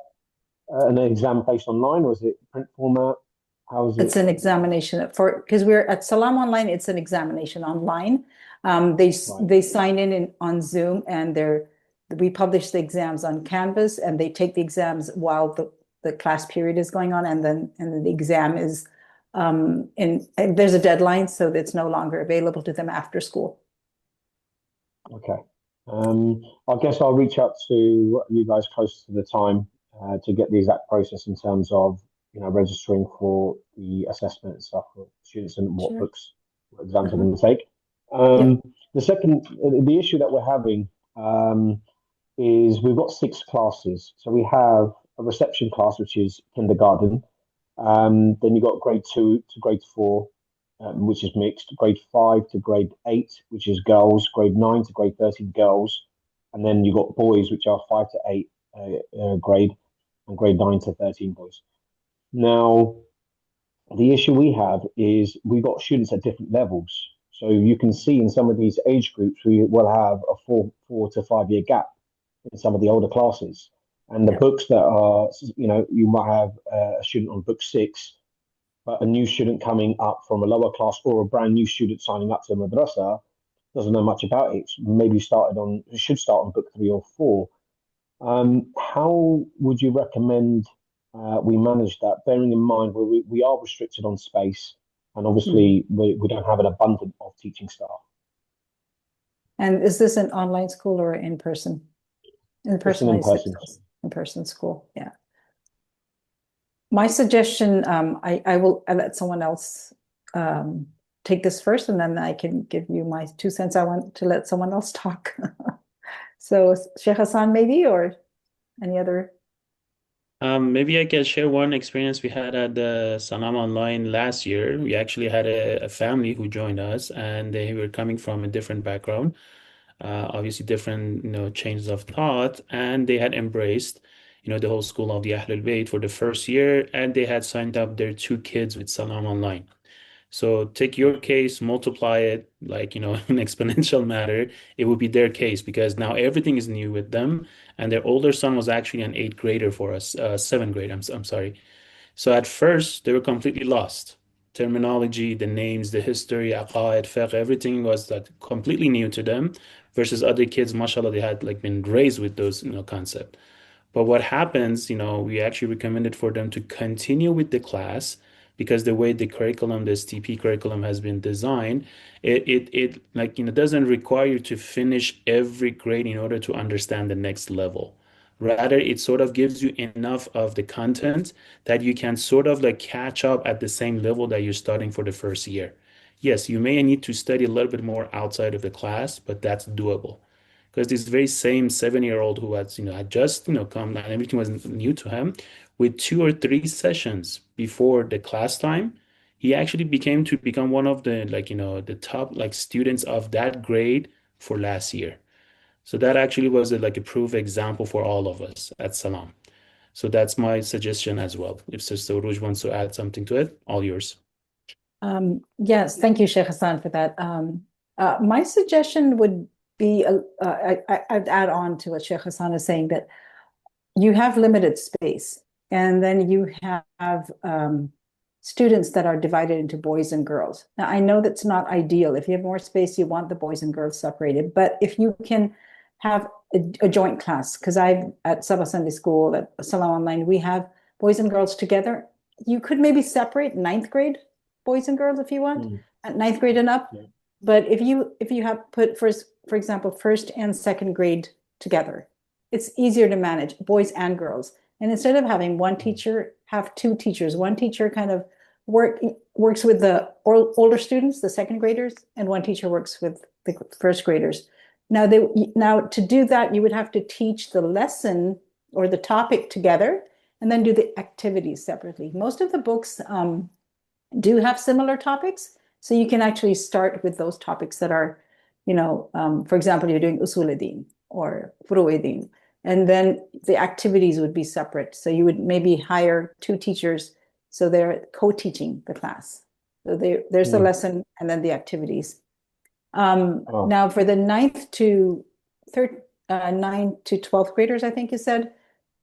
an exam based online, or is it print format? How is it? It's an examination because we're at Salam Online. It's an examination online. They sign in on Zoom, and we publish the exams on Canvas, and they take the exams while the class period is going on, and then the exam is and there's a deadline, so it's no longer available to them after school. Okay. I guess I'll reach out to you guys close to the time to get the exact process in terms of registering for the assessment and stuff for students and what books, what exams are going to take. The issue that we're having is we've got 6 classes. So we have a reception class, which is kindergarten. Then you've got grade 2 to grade 4, which is mixed, grade 5 to grade 8, which is girls, grade 9 to grade 13, girls. And then you've got boys, which are 5 to 8 grade, and grade 9 to 13 boys. Now, the issue we have is we've got students at different levels. So you can see in some of these age groups, we will have a 4 to 5 year gap in some of the older classes. And the books that are, you might have a student on book 6, but a new student coming up from a lower class or a brand new student signing up to the madrasa doesn't know much about it. Maybe should start on book 3 or 4. How would you recommend we manage that, bearing in mind we are restricted on space, and obviously we don't have an abundance of teaching staff? And is this an online school or in person? In-person school, yeah. My suggestion, I'll let someone else take this first, and then I can give you my 2 cents. I want to let someone else talk. So Shaykh Ehsan maybe, or any other? Maybe I can share one experience we had at the Salam Online last year. We actually had a family who joined us, and they were coming from a different background, obviously different, changes of thought, and they had embraced, the whole school of the Ahlul Bayt for the first year, and they had signed up their 2 kids with Salam Online. So take your case, multiply it like, in exponential manner, it would be their case, because now everything is new with them. And their older son was actually an 8th grader for us, 7th grade, I'm sorry. So at first, they were completely lost. Terminology, the names, the history, aqaid, fiqh, everything was like completely new to them versus other kids, mashallah, they had like been raised with those, concepts. But what happens, we actually recommended for them to continue with the class because the way the curriculum, the STP curriculum has been designed, it like, doesn't require you to finish every grade in order to understand the next level. Rather, it sort of gives you enough of the content that you can sort of like catch up at the same level that you're starting for the first year. Yes, you may need to study a little bit more outside of the class, but that's doable because this very same 7-year-old who had just come and everything was new to him, with 2 or 3 sessions before the class time, he actually become one of the the top students of that grade for last year. So that actually was like a proof example for all of us at Salam. So that's my suggestion as well. If Sister Rouge wants to add something to it, all yours. Yes, thank you, Sheikh Ehsan, for that. My suggestion would be, I'd add on to what Sheikh Ehsan is saying, that you have limited space, and then you have students that are divided into boys and girls. Now, I know that's not ideal. If you have more space, you want the boys and girls separated. But if you can have a joint class, because at Sabah Sunday School, at Salam Online, we have boys and girls together. You could maybe separate 9th grade boys and girls if you want, at 9th grade and up. Yeah. But if you have put for example, 1st and 2nd grade together, it's easier to manage, boys and girls. And instead of having one teacher, have 2 teachers. One teacher kind of works with the older students, the 2nd graders, and one teacher works with the 1st graders. Now to do that, you would have to teach the lesson or the topic together, and then do the activities separately. Most of the books do have similar topics, so you can actually start with those topics that are, for example, you're doing Usul Din or Furu' Din, and then the activities would be separate. So you would maybe hire 2 teachers, so they're co-teaching the class. So there's the lesson and then the activities. Now for the 9th to 12th graders, I think you said,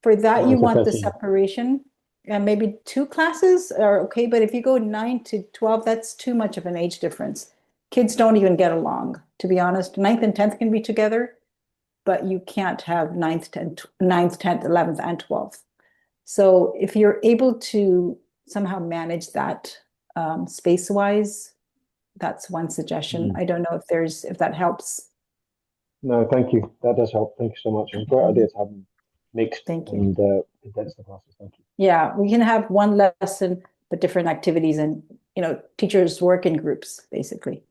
for that you want the separation. Maybe 2 classes are okay, but if you go 9 to 12, that's too much of an age difference. Kids don't even get along, to be honest. 9th and 10th can be together, but you can't have 9th, 10th, 11th, and 12th. So if you're able to somehow manage that space-wise, that's one suggestion. I don't know if that helps. No, thank you. That does help. Thank you so much. It's a great idea to have them mixed and condense the classes. Thank you. Yeah, we can have one lesson, but different activities, and teachers work in groups, basically.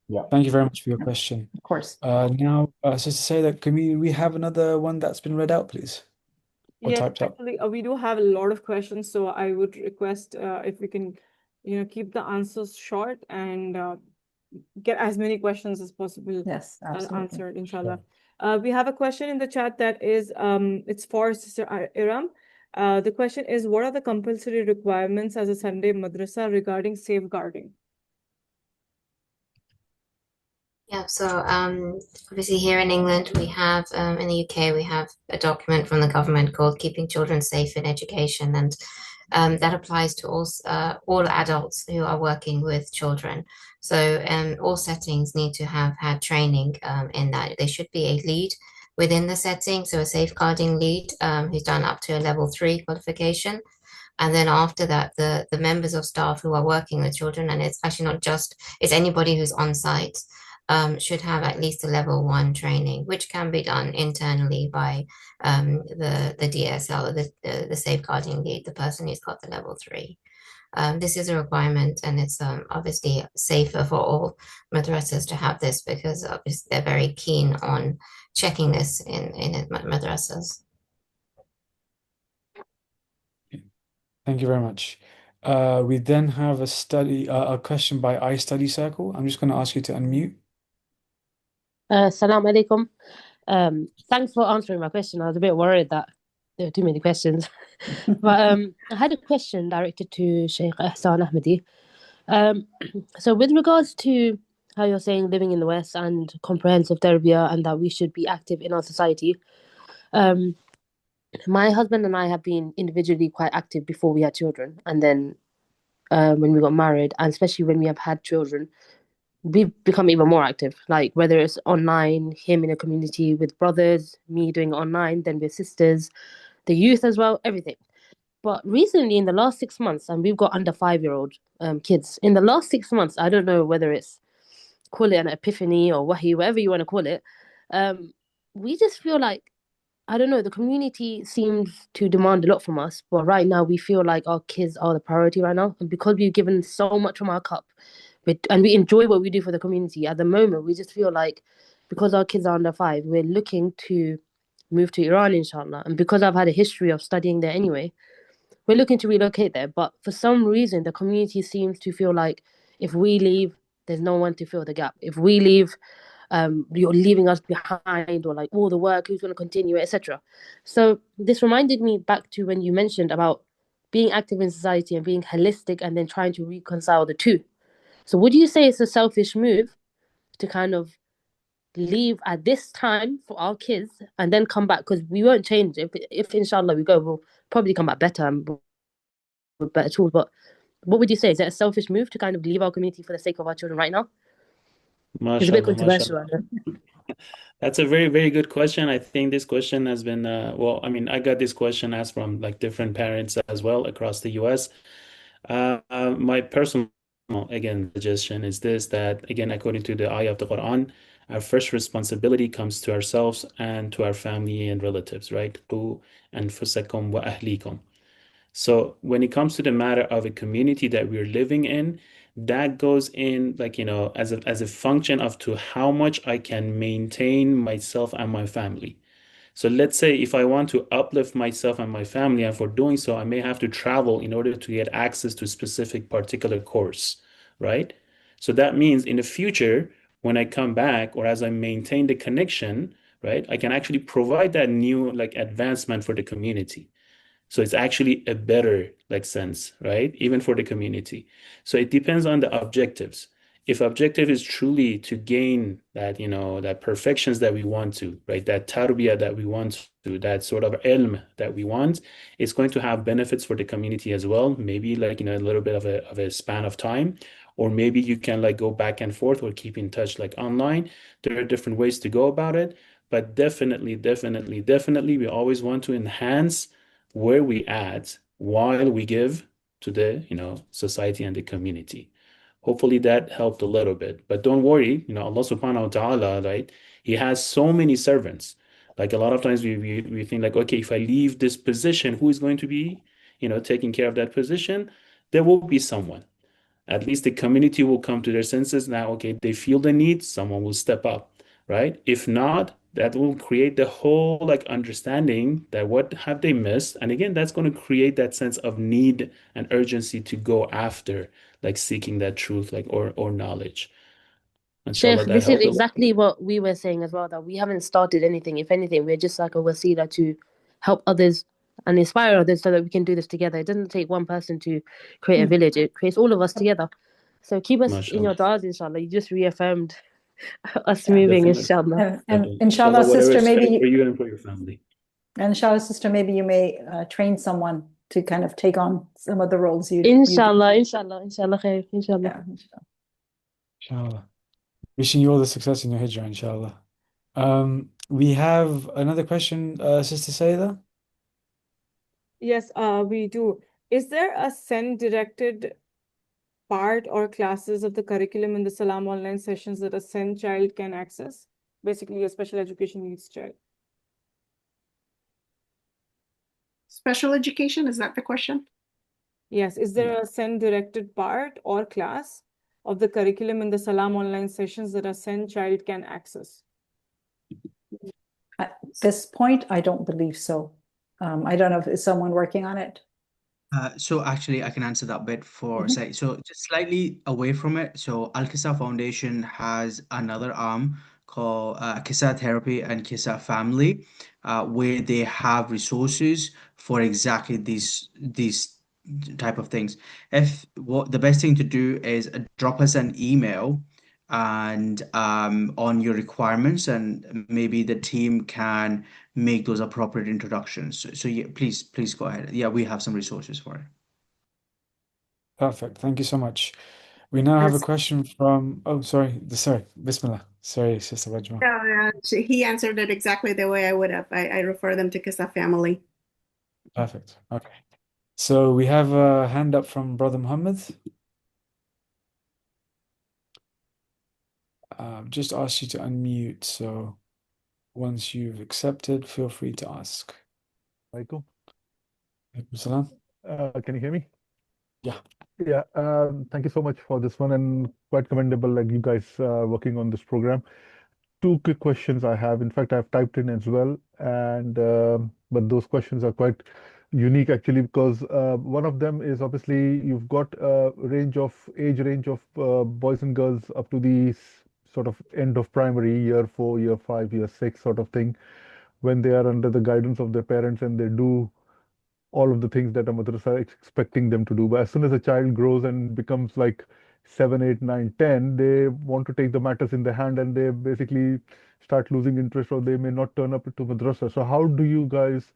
Yeah. Thank you very much for your question. Of course. Now, Sister Sayeda, can we have another one that's been read out, please? Or Yes, typed up? actually, we do have a lot of questions, so I would request if we can, keep the answers short and get as many questions as possible answered, inshallah. Sure. We have a question in the chat that is, it's for Sister Iram. The question is, what are the compulsory requirements as a Sunday madrasa regarding safeguarding? Yeah, so obviously here in England, we have, in the UK, we have a document from the government called Keeping Children Safe in Education, and that applies to all adults who are working with children. So all settings need to have had training in that. There should be a lead within the setting, so a safeguarding lead who's done up to a level 3 qualification. And then after that, the members of staff who are working with children, and it's actually not just, it's anybody who's on site, should have at least a level 1 training, which can be done internally by the DSL, the safeguarding lead, the person who's got the level 3. This is a requirement, and it's obviously safer for all madrasas to have this, because obviously they're very keen on checking this in madrasas. Thank you very much. We then have a question by iStudy Circle. I'm just going to ask you to unmute. Salam alaikum. Thanks for answering my question. I was a bit worried that there were too many questions. But I had a question directed to Shaykh Ehsan Ahmadi. So with regards to how you're saying living in the West and comprehensive tarbiyah, and that we should be active in our society, my husband and I have been individually quite active before we had children, and then when we got married, and especially when we have had children, we've become even more active. Like whether it's online, him in a community with brothers, me doing it online, then with sisters, the youth as well, everything. But recently, in the last 6 months, and we've got under 5-year-old kids. In the last 6 months, I don't know whether it's call it an epiphany or wahi, whatever you want to call it. We just feel like, I don't know, the community seems to demand a lot from us, but right now we feel like our kids are the priority right now. And because we've given so much from our cup, and we enjoy what we do for the community, at the moment, we just feel like because our kids are under 5, we're looking to move to Iran, inshallah. And because I've had a history of studying there anyway, we're looking to relocate there. But for some reason, the community seems to feel like if we leave, there's no one to fill the gap. If we leave, you're leaving us behind, or like all the work, who's going to continue it, etc. So this reminded me back to when you mentioned about being active in society and being holistic and then trying to reconcile the two. So would you say it's a selfish move to kind of leave at this time for our kids and then come back? Because we won't change. If inshallah we go, we'll probably come back better and with better tools. But what would you say? Is it a selfish move to kind of leave our community for the sake of our children right now? It's a bit MashaAllah, controversial. MashaAllah. That's a very, very good question. I think this question has been, well, I mean, I got this question asked from like different parents as well across the US. My personal, again, suggestion is this, that again, according to the ayah of the Quran, our first responsibility comes to ourselves and to our family and relatives, right? قُوا أَنفُسَكُمْ وَأَهْلِيكُمْ. So when it comes to the matter of a community that we're living in, that goes in like, you know, as a function of to how much I can maintain myself and my family. So let's say if I want to uplift myself and my family, and for doing so, I may have to travel in order to get access to a specific particular course, right? So that means in the future, when I come back or as I maintain the connection, right, I can actually provide that new like advancement for the community. So it's actually a better like sense, right? Even for the community. So it depends on the objectives. If objective is truly to gain that, you know, that perfections that we want to, right? That tarbiyah that we want to, that sort of ilm that we want, it's going to have benefits for the community as well. Maybe like, you know, a little bit of a span of time, or maybe you can like go back and forth or keep in touch like online. There are different ways to go about it, but definitely, we always want to enhance where we at while we give to the, you know, society and the community. Hopefully that helped a little bit. But don't worry, you know, Allah subhanahu wa ta'ala, right? He has so many servants. Like a lot of times we think like, okay, if I leave this position, who is going to be, you know, taking care of that position? There will be someone. At least the community will come to their senses now. Okay, they feel the need, someone will step up, right? If not, that will create the whole like understanding that what have they missed, and again, that's going to create that sense of need and urgency to go after like seeking that truth, like or knowledge. Inshallah, Sheikh, that this is helped. exactly what we were saying as well, that we haven't started anything. If anything, we're just like a wasila to help others and inspire others so that we can do this together. It doesn't take one person to create a village. It creates all of us together. So keep us in your du'as, inshallah. You just reaffirmed us moving, inshallah. And inshallah, sister, maybe for you and for your family. And inshallah, sister, maybe you may train someone to kind of take on some of the roles you inshallah, inshallah, khair, inshallah. Yeah, Inshallah. Wishing you all the success in your hijrah, inshallah. We have another question, Sister Saida. Yes, we do. Is there a send-directed part or classes of the curriculum in the Salam Online sessions that a send child can access? Basically, a special education needs child. Special education, is that the question? Yes. Is there a send-directed part or class of the curriculum in the Salam Online sessions that a send child can access? At this point, I don't believe so. I don't know if is someone working on it. So actually, I can answer that bit for a sec. So just slightly away from it. So Al-Kisa Foundation has another arm called Kisa Therapy and Kisa Family, where they have resources for exactly these type of things. If what the best thing to do is drop us an email and on your requirements, and maybe the team can make those appropriate introductions. So yeah, please go ahead. Yeah, we have some resources for it. Perfect. Thank you so much. We now have a question from, sorry, Bismillah. Sorry, Sister Wajma. He answered it exactly the way I would have. I refer them to Kisa family. Perfect. Okay. So we have a hand up from Brother Muhammad. Just ask you to unmute. So once you've accepted, feel free to ask. Alaikum. Alaikum salam. Can you hear me? Yeah. Yeah. Thank you so much for this one, and quite commendable, like you guys working on this program. Two quick questions I have. In fact, I've typed in as well, and but those questions are quite unique actually, because one of them is obviously you've got a age range of boys and girls up to the sort of end of primary, year 4, year 5, year 6 sort of thing, when they are under the guidance of their parents and they do all of the things that a madrasa is expecting them to do. But as soon as a child grows and becomes like 7, 8, 9, 10, they want to take the matters in their hand and they basically start losing interest, or they may not turn up to madrasa. So how do you guys,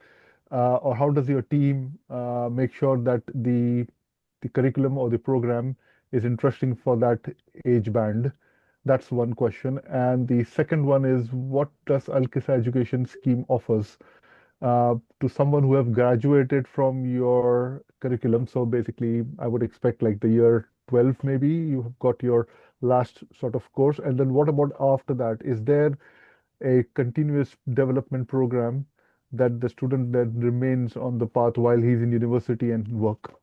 or how does your team make sure that the curriculum or the program is interesting for that age band? That's one question. And the second one is, what does Al-Kisa education scheme offers to someone who have graduated from your curriculum? So basically, I would expect like the year 12, maybe you have got your last sort of course. And then what about after that? Is there a continuous development program that the student that remains on the path while he's in university and work?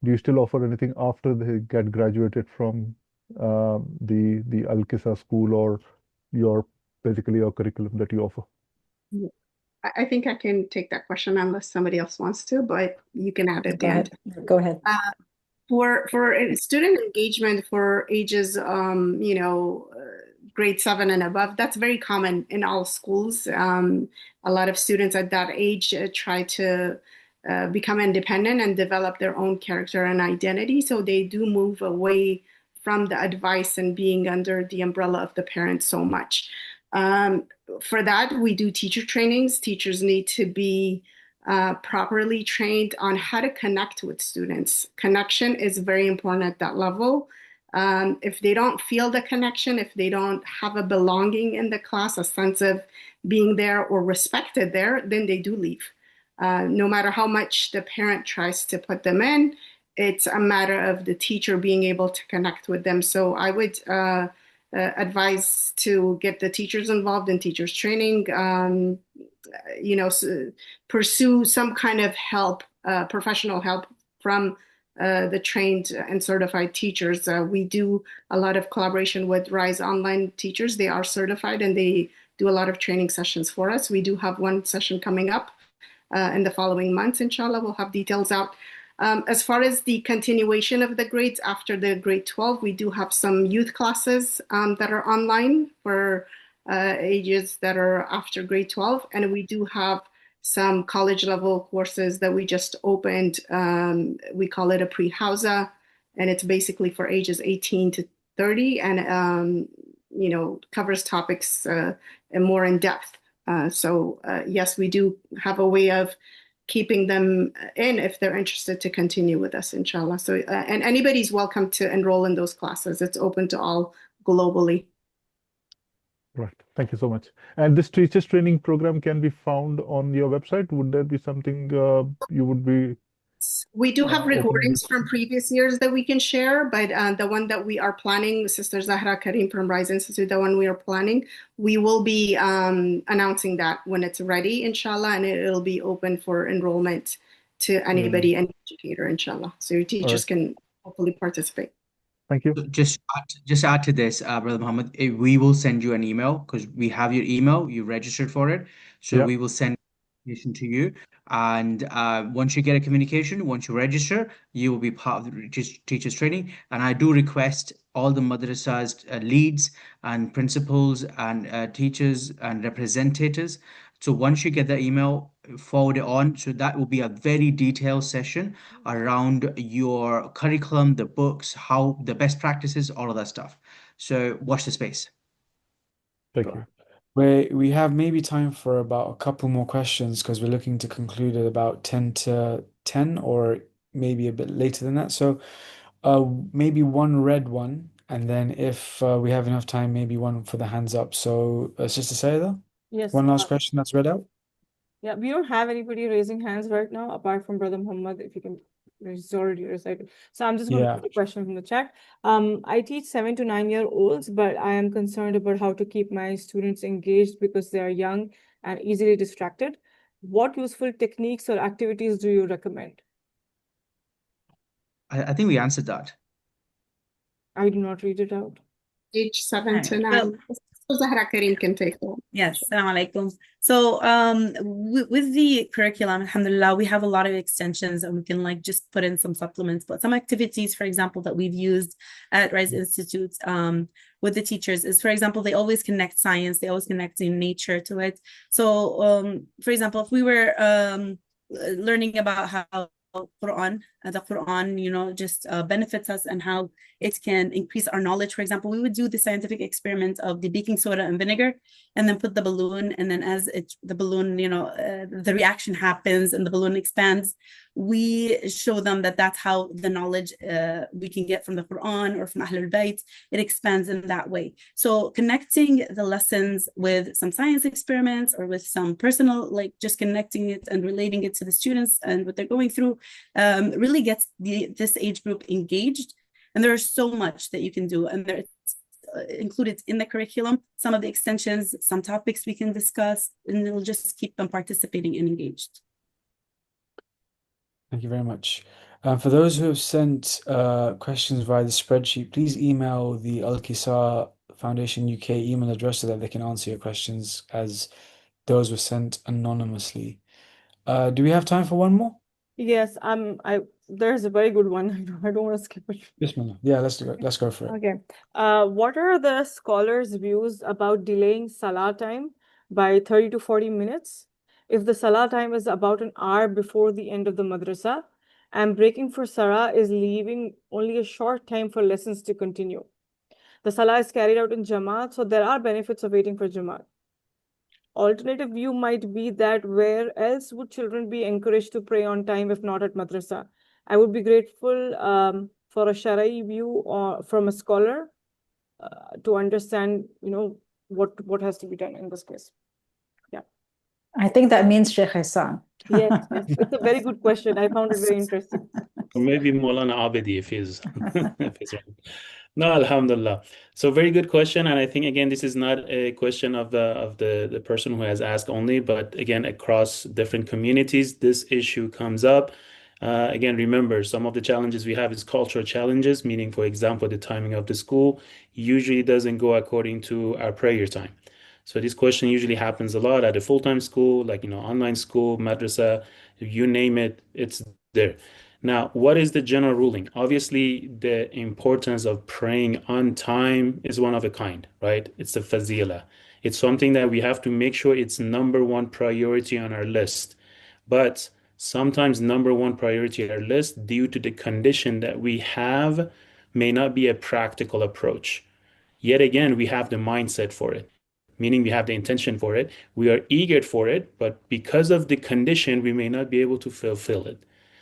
Do you still offer anything after they get graduated from the Al-Kisa school, or basically your curriculum that you offer? I think I can take that question unless somebody else wants to, but you can add it. Go ahead. For student engagement for ages, grade 7 and above, that's very common in all schools. A lot of students at that age try to become independent and develop their own character and identity. So they do move away from the advice and being under the umbrella of the parents so much. For that, we do teacher trainings. Teachers need to be properly trained on how to connect with students. Connection is very important at that level. If they don't feel the connection, if they don't have a belonging in the class, a sense of being there or respected there, then they do leave. No matter how much the parent tries to put them in, it's a matter of the teacher being able to connect with them. So I would advise to get the teachers involved in teachers training, pursue some kind of help, professional help from the trained and certified teachers. We do a lot of collaboration with Rise Online teachers. They are certified and they do a lot of training sessions for us. We do have one session coming up in the following months, inshallah. We'll have details out. As far as the continuation of the grades after the grade 12, we do have some youth classes that are online for ages that are after grade 12. And we do have some college level courses that we just opened. We call it a pre-Hausa, and it's basically for ages 18 to 30 and, covers topics more in depth. So yes, we do have a way of keeping them in if they're interested to continue with us, inshallah. So, and anybody's welcome to enroll in those classes. It's open to all globally. Right. Thank you so much. And this teachers training program can be found on your website. Would that be something you would be? We do have recordings from previous years that we can share, but the one that we are planning, Sister Zahra Karim from Rise Institute, the one we are planning, we will be announcing that when it's ready, inshallah, and it'll be open for enrollment to anybody, any educator, inshallah. So your teachers can hopefully participate. Thank you. Just add to this, Brother Muhammad. We will send you an email because we have your email. You registered for it, so we will send information to you. And once you get a communication, once you register, you will be part of the teachers training. And I do request all the madrasas leads and principals and teachers and representatives. So once you get the email, forward it on. So that will be a very detailed session around your curriculum, the books, how the best practices, all of that stuff. So watch the space. Thank you. We have maybe time for about a couple more questions because we're looking to conclude at about 10 to 10 or maybe a bit later than that. So maybe one red one, and then if we have enough time, maybe one for the hands up. So Sister Sayeda, Yes. one last question that's read out. Yeah, we don't have anybody raising hands right now, apart from Brother Muhammad, if you can, it's already recited. So I'm just going to Yeah. put a question from the chat. I teach 7 to 9-year-olds, but I am concerned about how to keep my students engaged because they are young and easily distracted. What useful techniques or activities do you recommend? I think we answered that. I do not read it out. Age 7 to Alright, 9. So Zahra Karim can take that. Yes, Salam alaikum. So with the curriculum, alhamdulillah, we have a lot of extensions and we can like just put in some supplements, but some activities, for example, that we've used at Rise Institute with the teachers is, for example, they always connect science, they always connect in nature to it. So for example, if we were learning about how the Quran, you know, just benefits us and how it can increase our knowledge. For example, we would do the scientific experiment of the baking soda and vinegar, and then put the balloon, and then as the balloon, you know, the reaction happens and the balloon expands, we show them that that's how the knowledge we can get from the Quran or from Ahlul Bayt, it expands in that way. So connecting the lessons with some science experiments or with some personal, like just connecting it and relating it to the students and what they're going through, really gets this age group engaged. And there's so much that you can do, and there's included in the curriculum, some of the extensions, some topics we can discuss, and it'll just keep them participating and engaged. Thank you very much. For those who have sent questions via the spreadsheet, please email the Al-Kisa Foundation UK email address so that they can answer your questions, as those were sent anonymously. Do we have time for one more? Yes, there's a very good one. I don't want to skip it. Bismillah. Yeah, let's go for it. Okay. What are the scholars' views about delaying Salah time by 30 to 40 minutes? If the Salah time is about an hour before the end of the madrasa, and breaking for Salah is leaving only a short time for lessons to continue. The Salah is carried out in Jamaat, so there are benefits of waiting for Jamaat. Alternative view might be that where else would children be encouraged to pray on time if not at madrasa? I would be grateful for a Shara'i view or from a scholar to understand, you know, what has to be done in this case. Yeah. I think that means Shaykh Ehsan. Yes, it's a very good question. I found it very interesting. Or maybe Moulana Abidi if he's right. No, alhamdulillah. So very good question, and I think again this is not a question of the person who has asked only, but again across different communities this issue comes up. Again, remember some of the challenges we have is cultural challenges, meaning for example the timing of the school usually doesn't go according to our prayer time. So this question usually happens a lot at a full-time school, like online school, madrasa, you name it, it's there. Now, what is the general ruling? Obviously, the importance of praying on time is one of a kind, right? It's a fazila. It's something that we have to make sure it's number one priority on our list. But sometimes number one priority on our list, due to the condition that we have, may not be a practical approach. Yet again, we have the mindset for it, meaning we have the intention for it. We are eager for it, but because of the condition, we may not be able to fulfill it.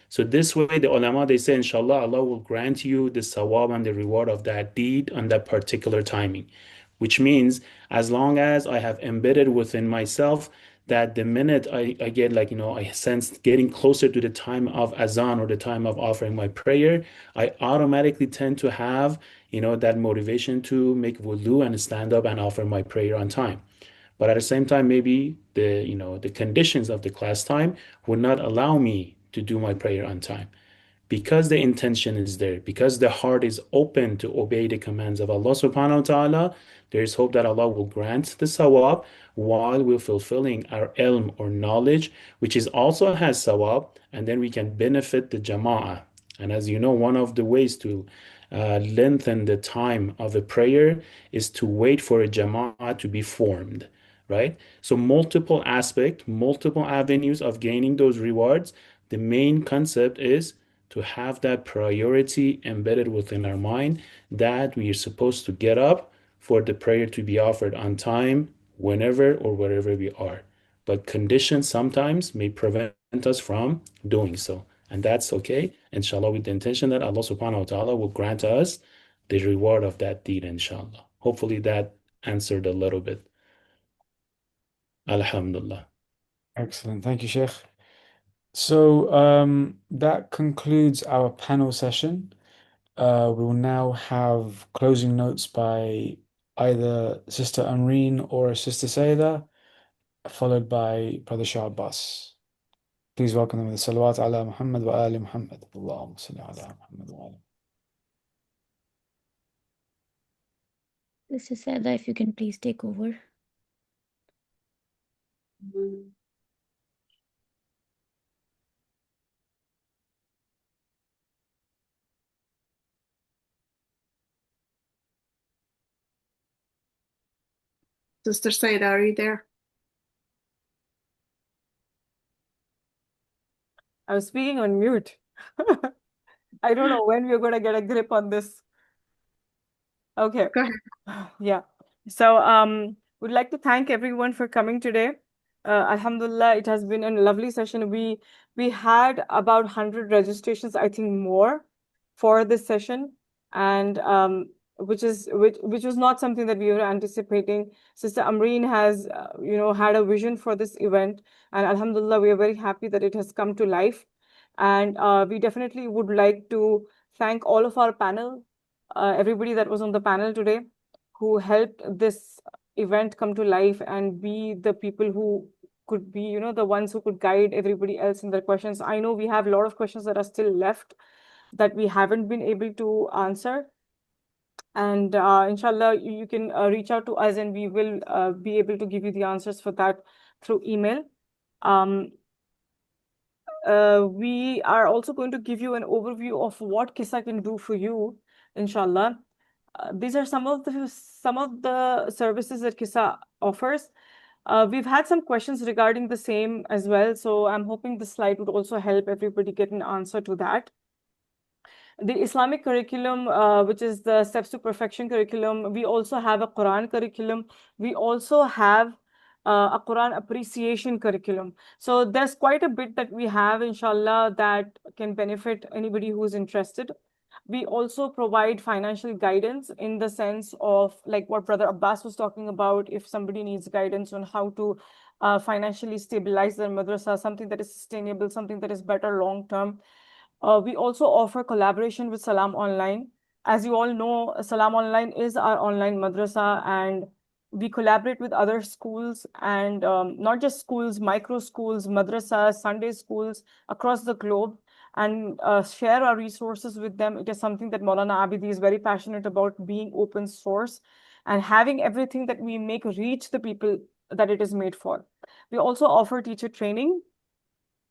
So this way, the ulama, they say, inshallah, Allah will grant you the sawab and the reward of that deed on that particular timing, which means as long as I have embedded within myself that the minute I get I sense getting closer to the time of azan or the time of offering my prayer, I automatically tend to have, that motivation to make wudu and stand up and offer my prayer on time. But at the same time, maybe the conditions of the class time would not allow me to do my prayer on time. Because the intention is there, because the heart is open to obey the commands of Allah subhanahu wa ta'ala, there is hope that Allah will grant the sawab while we're fulfilling our ilm or knowledge, which is also has sawab, and then we can benefit the jama'ah. And as you know, one of the ways to lengthen the time of a prayer is to wait for a jama'ah to be formed, right? So multiple aspects, multiple avenues of gaining those rewards. The main concept is to have that priority embedded within our mind that we are supposed to get up for the prayer to be offered on time, whenever or wherever we are. But conditions sometimes may prevent us from doing so. And that's okay, inshallah, with the intention that Allah subhanahu wa ta'ala will grant us the reward of that deed, inshallah. Hopefully that answered a little bit. Alhamdulillah. Excellent. Thank you, Shaykh. So that concludes our panel session. We will now have closing notes by either Sister Amreen or Sister Sayeda, followed by Brother Shah Abbas. Please welcome them with the salawat ala Muhammad wa ali Muhammad. Allahumma salli ala Muhammad wa ali. Sister Sayeda, if you can please take over. Sister Sayeda, are you there? I was speaking on mute. I don't know when we're going to get a grip on this. Okay. Go ahead. Yeah. So would like to thank everyone for coming today. Alhamdulillah, it has been a lovely session. We had about 100 registrations, I think more, for this session, and which was not something that we were anticipating. Sister Amreen has had a vision for this event, and Alhamdulillah, we are very happy that it has come to life. And we definitely would like to thank all of our panel, everybody that was on the panel today, who helped this event come to life and be the people who could be, the ones who could guide everybody else in their questions. I know we have a lot of questions that are still left that we haven't been able to answer. And inshallah, you can reach out to us and we will be able to give you the answers for that through email. We are also going to give you an overview of what Kisa can do for you, inshallah. These are some of the services that Kisa offers. We've had some questions regarding the same as well, so I'm hoping this slide would also help everybody get an answer to that. The Islamic curriculum, which is the Steps to Perfection curriculum, we also have a Quran curriculum. We also have a Quran appreciation curriculum. So there's quite a bit that we have, inshallah, that can benefit anybody who's interested. We also provide financial guidance in the sense of like what Brother Abbas was talking about. If somebody needs guidance on how to financially stabilize their madrasa, something that is sustainable, something that is better long term. We also offer collaboration with Salam Online. As you all know, Salam Online is our online madrasa, and we collaborate with other schools and not just schools, micro schools, madrasas, Sunday schools across the globe, and share our resources with them. It is something that Moulana Abidi is very passionate about, being open source and having everything that we make reach the people that it is made for. We also offer teacher training.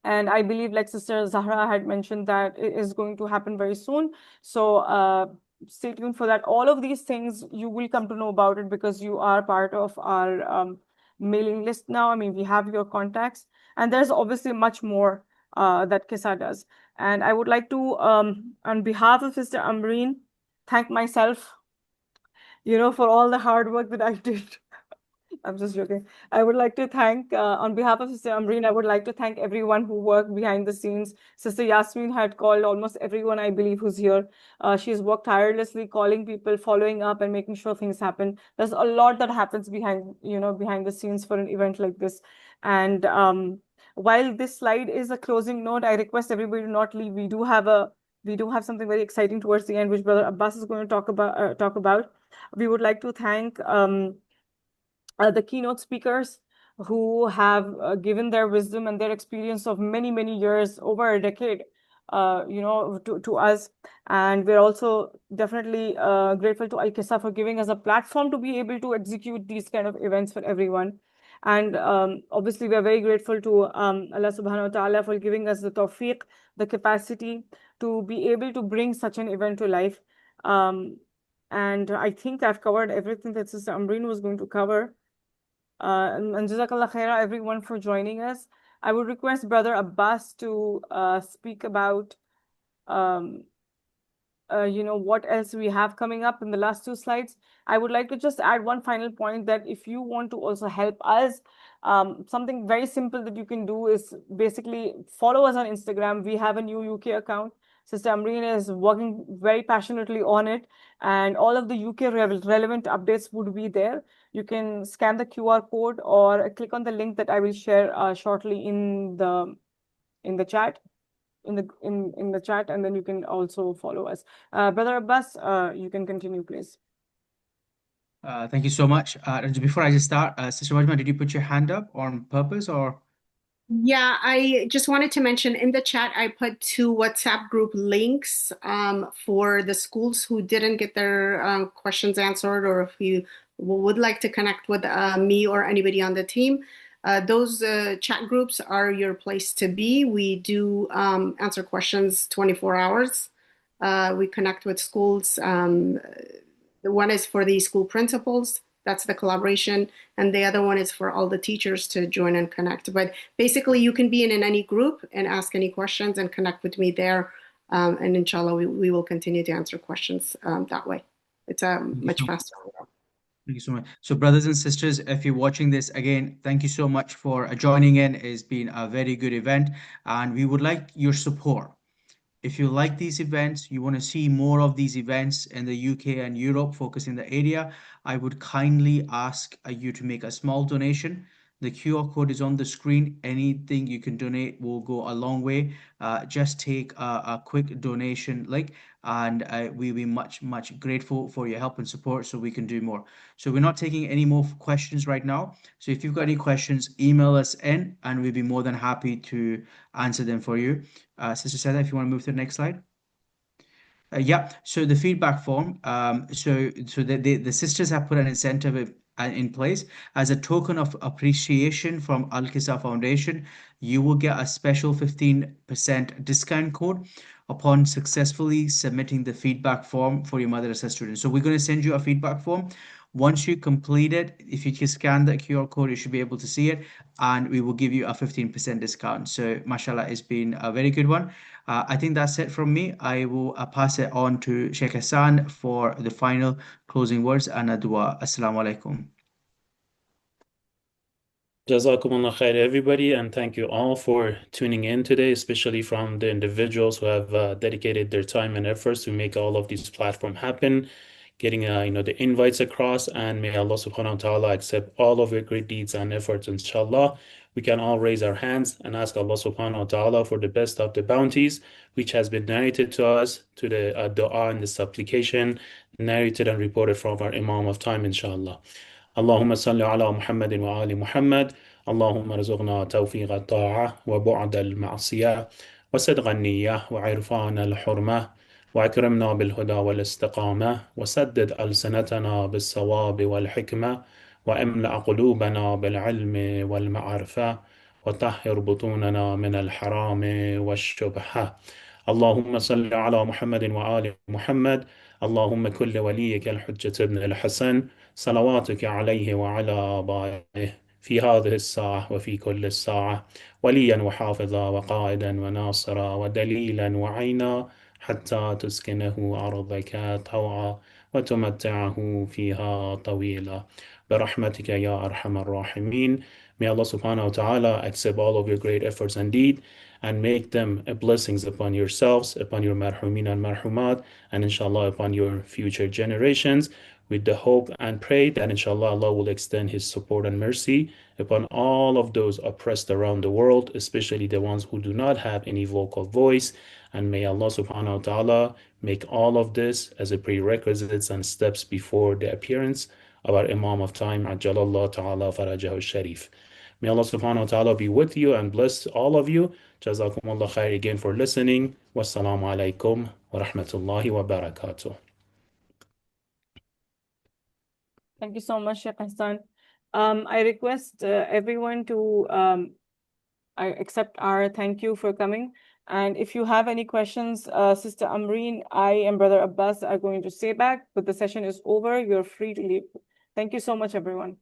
And I believe, like Sister Zahra had mentioned, that it is going to happen very soon. So stay tuned for that. All of these things, you will come to know about it because you are part of our mailing list now. I mean, we have your contacts. And there's obviously much more that Kisa does. And I would like to, on behalf of Sister Amreen, thank myself, for all the hard work that I did. I'm just joking. I would like to thank, on behalf of Sister Amreen, I would like to thank everyone who worked behind the scenes. Sister Yasmin had called almost everyone, I believe, who's here. She's worked tirelessly, calling people, following up, and making sure things happen. There's a lot that happens behind the scenes for an event like this. And while this slide is a closing note, I request everybody to not leave. We do have something very exciting towards the end, which Brother Abbas is going to talk about. We would like to thank the keynote speakers who have given their wisdom and their experience of many, many years, over a decade, to us. And we're also definitely grateful to Al-Kisa for giving us a platform to be able to execute these kind of events for everyone. And obviously, we are very grateful to Allah subhanahu wa ta'ala for giving us the tawfiq, the capacity to be able to bring such an event to life. And I think I've covered everything that Sister Amreen was going to cover. And Jazakallah khaira, everyone, for joining us. I would request Brother Abbas to speak about what else we have coming up in the last two slides. I would like to just add one final point that if you want to also help us, something very simple that you can do is basically follow us on Instagram. We have a new UK account. Sister Amreen is working very passionately on it, and all of the UK relevant updates would be there. You can scan the QR code or click on the link that I will share shortly in the chat. In the chat, and then you can also follow us. Brother Abbas, you can continue, please. Thank you so much. Before I just start, Sister Wajma, did you put your hand up on purpose or? Yeah, I just wanted to mention in the chat, I put 2 WhatsApp group links for the schools who didn't get their questions answered, or if you would like to connect with me or anybody on the team. Those chat groups are your place to be. We do answer questions 24 hours. We connect with schools. The one is for the school principals. That's the collaboration. And the other one is for all the teachers to join and connect. But basically, you can be in any group and ask any questions and connect with me there. And inshallah, we will continue to answer questions that way. It's much faster. Thank you so much. So brothers and sisters, if you're watching this again, thank you so much for joining in. It's been a very good event, and we would like your support. If you like these events, you want to see more of these events in the UK and Europe, focus in the area, I would kindly ask you to make a small donation. The QR code is on the screen. Anything you can donate will go a long way. Just take a quick donation link, and we'll be much grateful for your help and support so we can do more. So we're not taking any more questions right now. So if you've got any questions, email us in, and we'll be more than happy to answer them for you. Sister Sada, if you want to move to the next slide. Yeah, so the feedback form. So the sisters have put an incentive in place as a token of appreciation from Al-Kisa Foundation. You will get a special 15% discount code upon successfully submitting the feedback form for your madrasa students. So we're going to send you a feedback form. Once you complete it, if you can scan the QR code, you should be able to see it, and we will give you a 15% discount. So mashallah, it's been a very good one. I think that's it from me. I will pass it on to Shaykh Ehsan for the final closing words and a dua. Assalamu alaikum. Jazakumullah khair, everybody, and thank you all for tuning in today, especially from the individuals who have dedicated their time and efforts to make all of these platforms happen, getting the invites across, and may Allah subhanahu wa ta'ala accept all of your great deeds and efforts, inshallah. We can all raise our hands and ask Allah subhanahu wa ta'ala for the best of the bounties, which has been narrated to us, to the dua and the supplication, narrated and reported from our Imam of time, inshallah. اللهم صل على محمد وآل محمد اللهم ارزقنا توفيق الطاعة وبعد المعصية وصدق النية وعرفان الحرمة وأكرمنا بالهدى والاستقامة وسدد ألسنتنا بالصواب والحكمة واملأ قلوبنا بالعلم والمعرفة وطهر بطوننا من الحرام والشبهة اللهم صل على محمد وآل محمد اللهم كل وليك الحجة ابن الحسن صلواتك عليه وعلى آبائه في هذه الساعة وفي كل الساعة وليا وحافظا وقائدا وناصرا ودليلا وعينا حتى تسكنه أرضك طوعا وتمتعه فيها طويلا برحمتك يا أرحم الراحمين. May Allah subhanahu wa ta'ala accept all of your great efforts and deed and make them blessings upon yourselves, upon your marhumin and marhumat, and inshallah upon your future generations, with the hope and pray that inshallah Allah will extend His support and mercy upon all of those oppressed around the world, especially the ones who do not have any vocal voice. And may Allah subhanahu wa ta'ala make all of this as a prerequisites and steps before the appearance of our Imam of time, Ajjalallahu ta'ala farajahu sharif. May Allah subhanahu wa ta'ala be with you and bless all of you. Jazakumullah khair again for listening. Wassalamu alaikum wa rahmatullahi wa barakatuh. Thank you so much, Shaykh Ehsan. I request everyone to I accept our thank you for coming. And if you have any questions, Sister Amreen, I and Brother Abbas are going to stay back, but the session is over. You're free to leave. Thank you so much, everyone.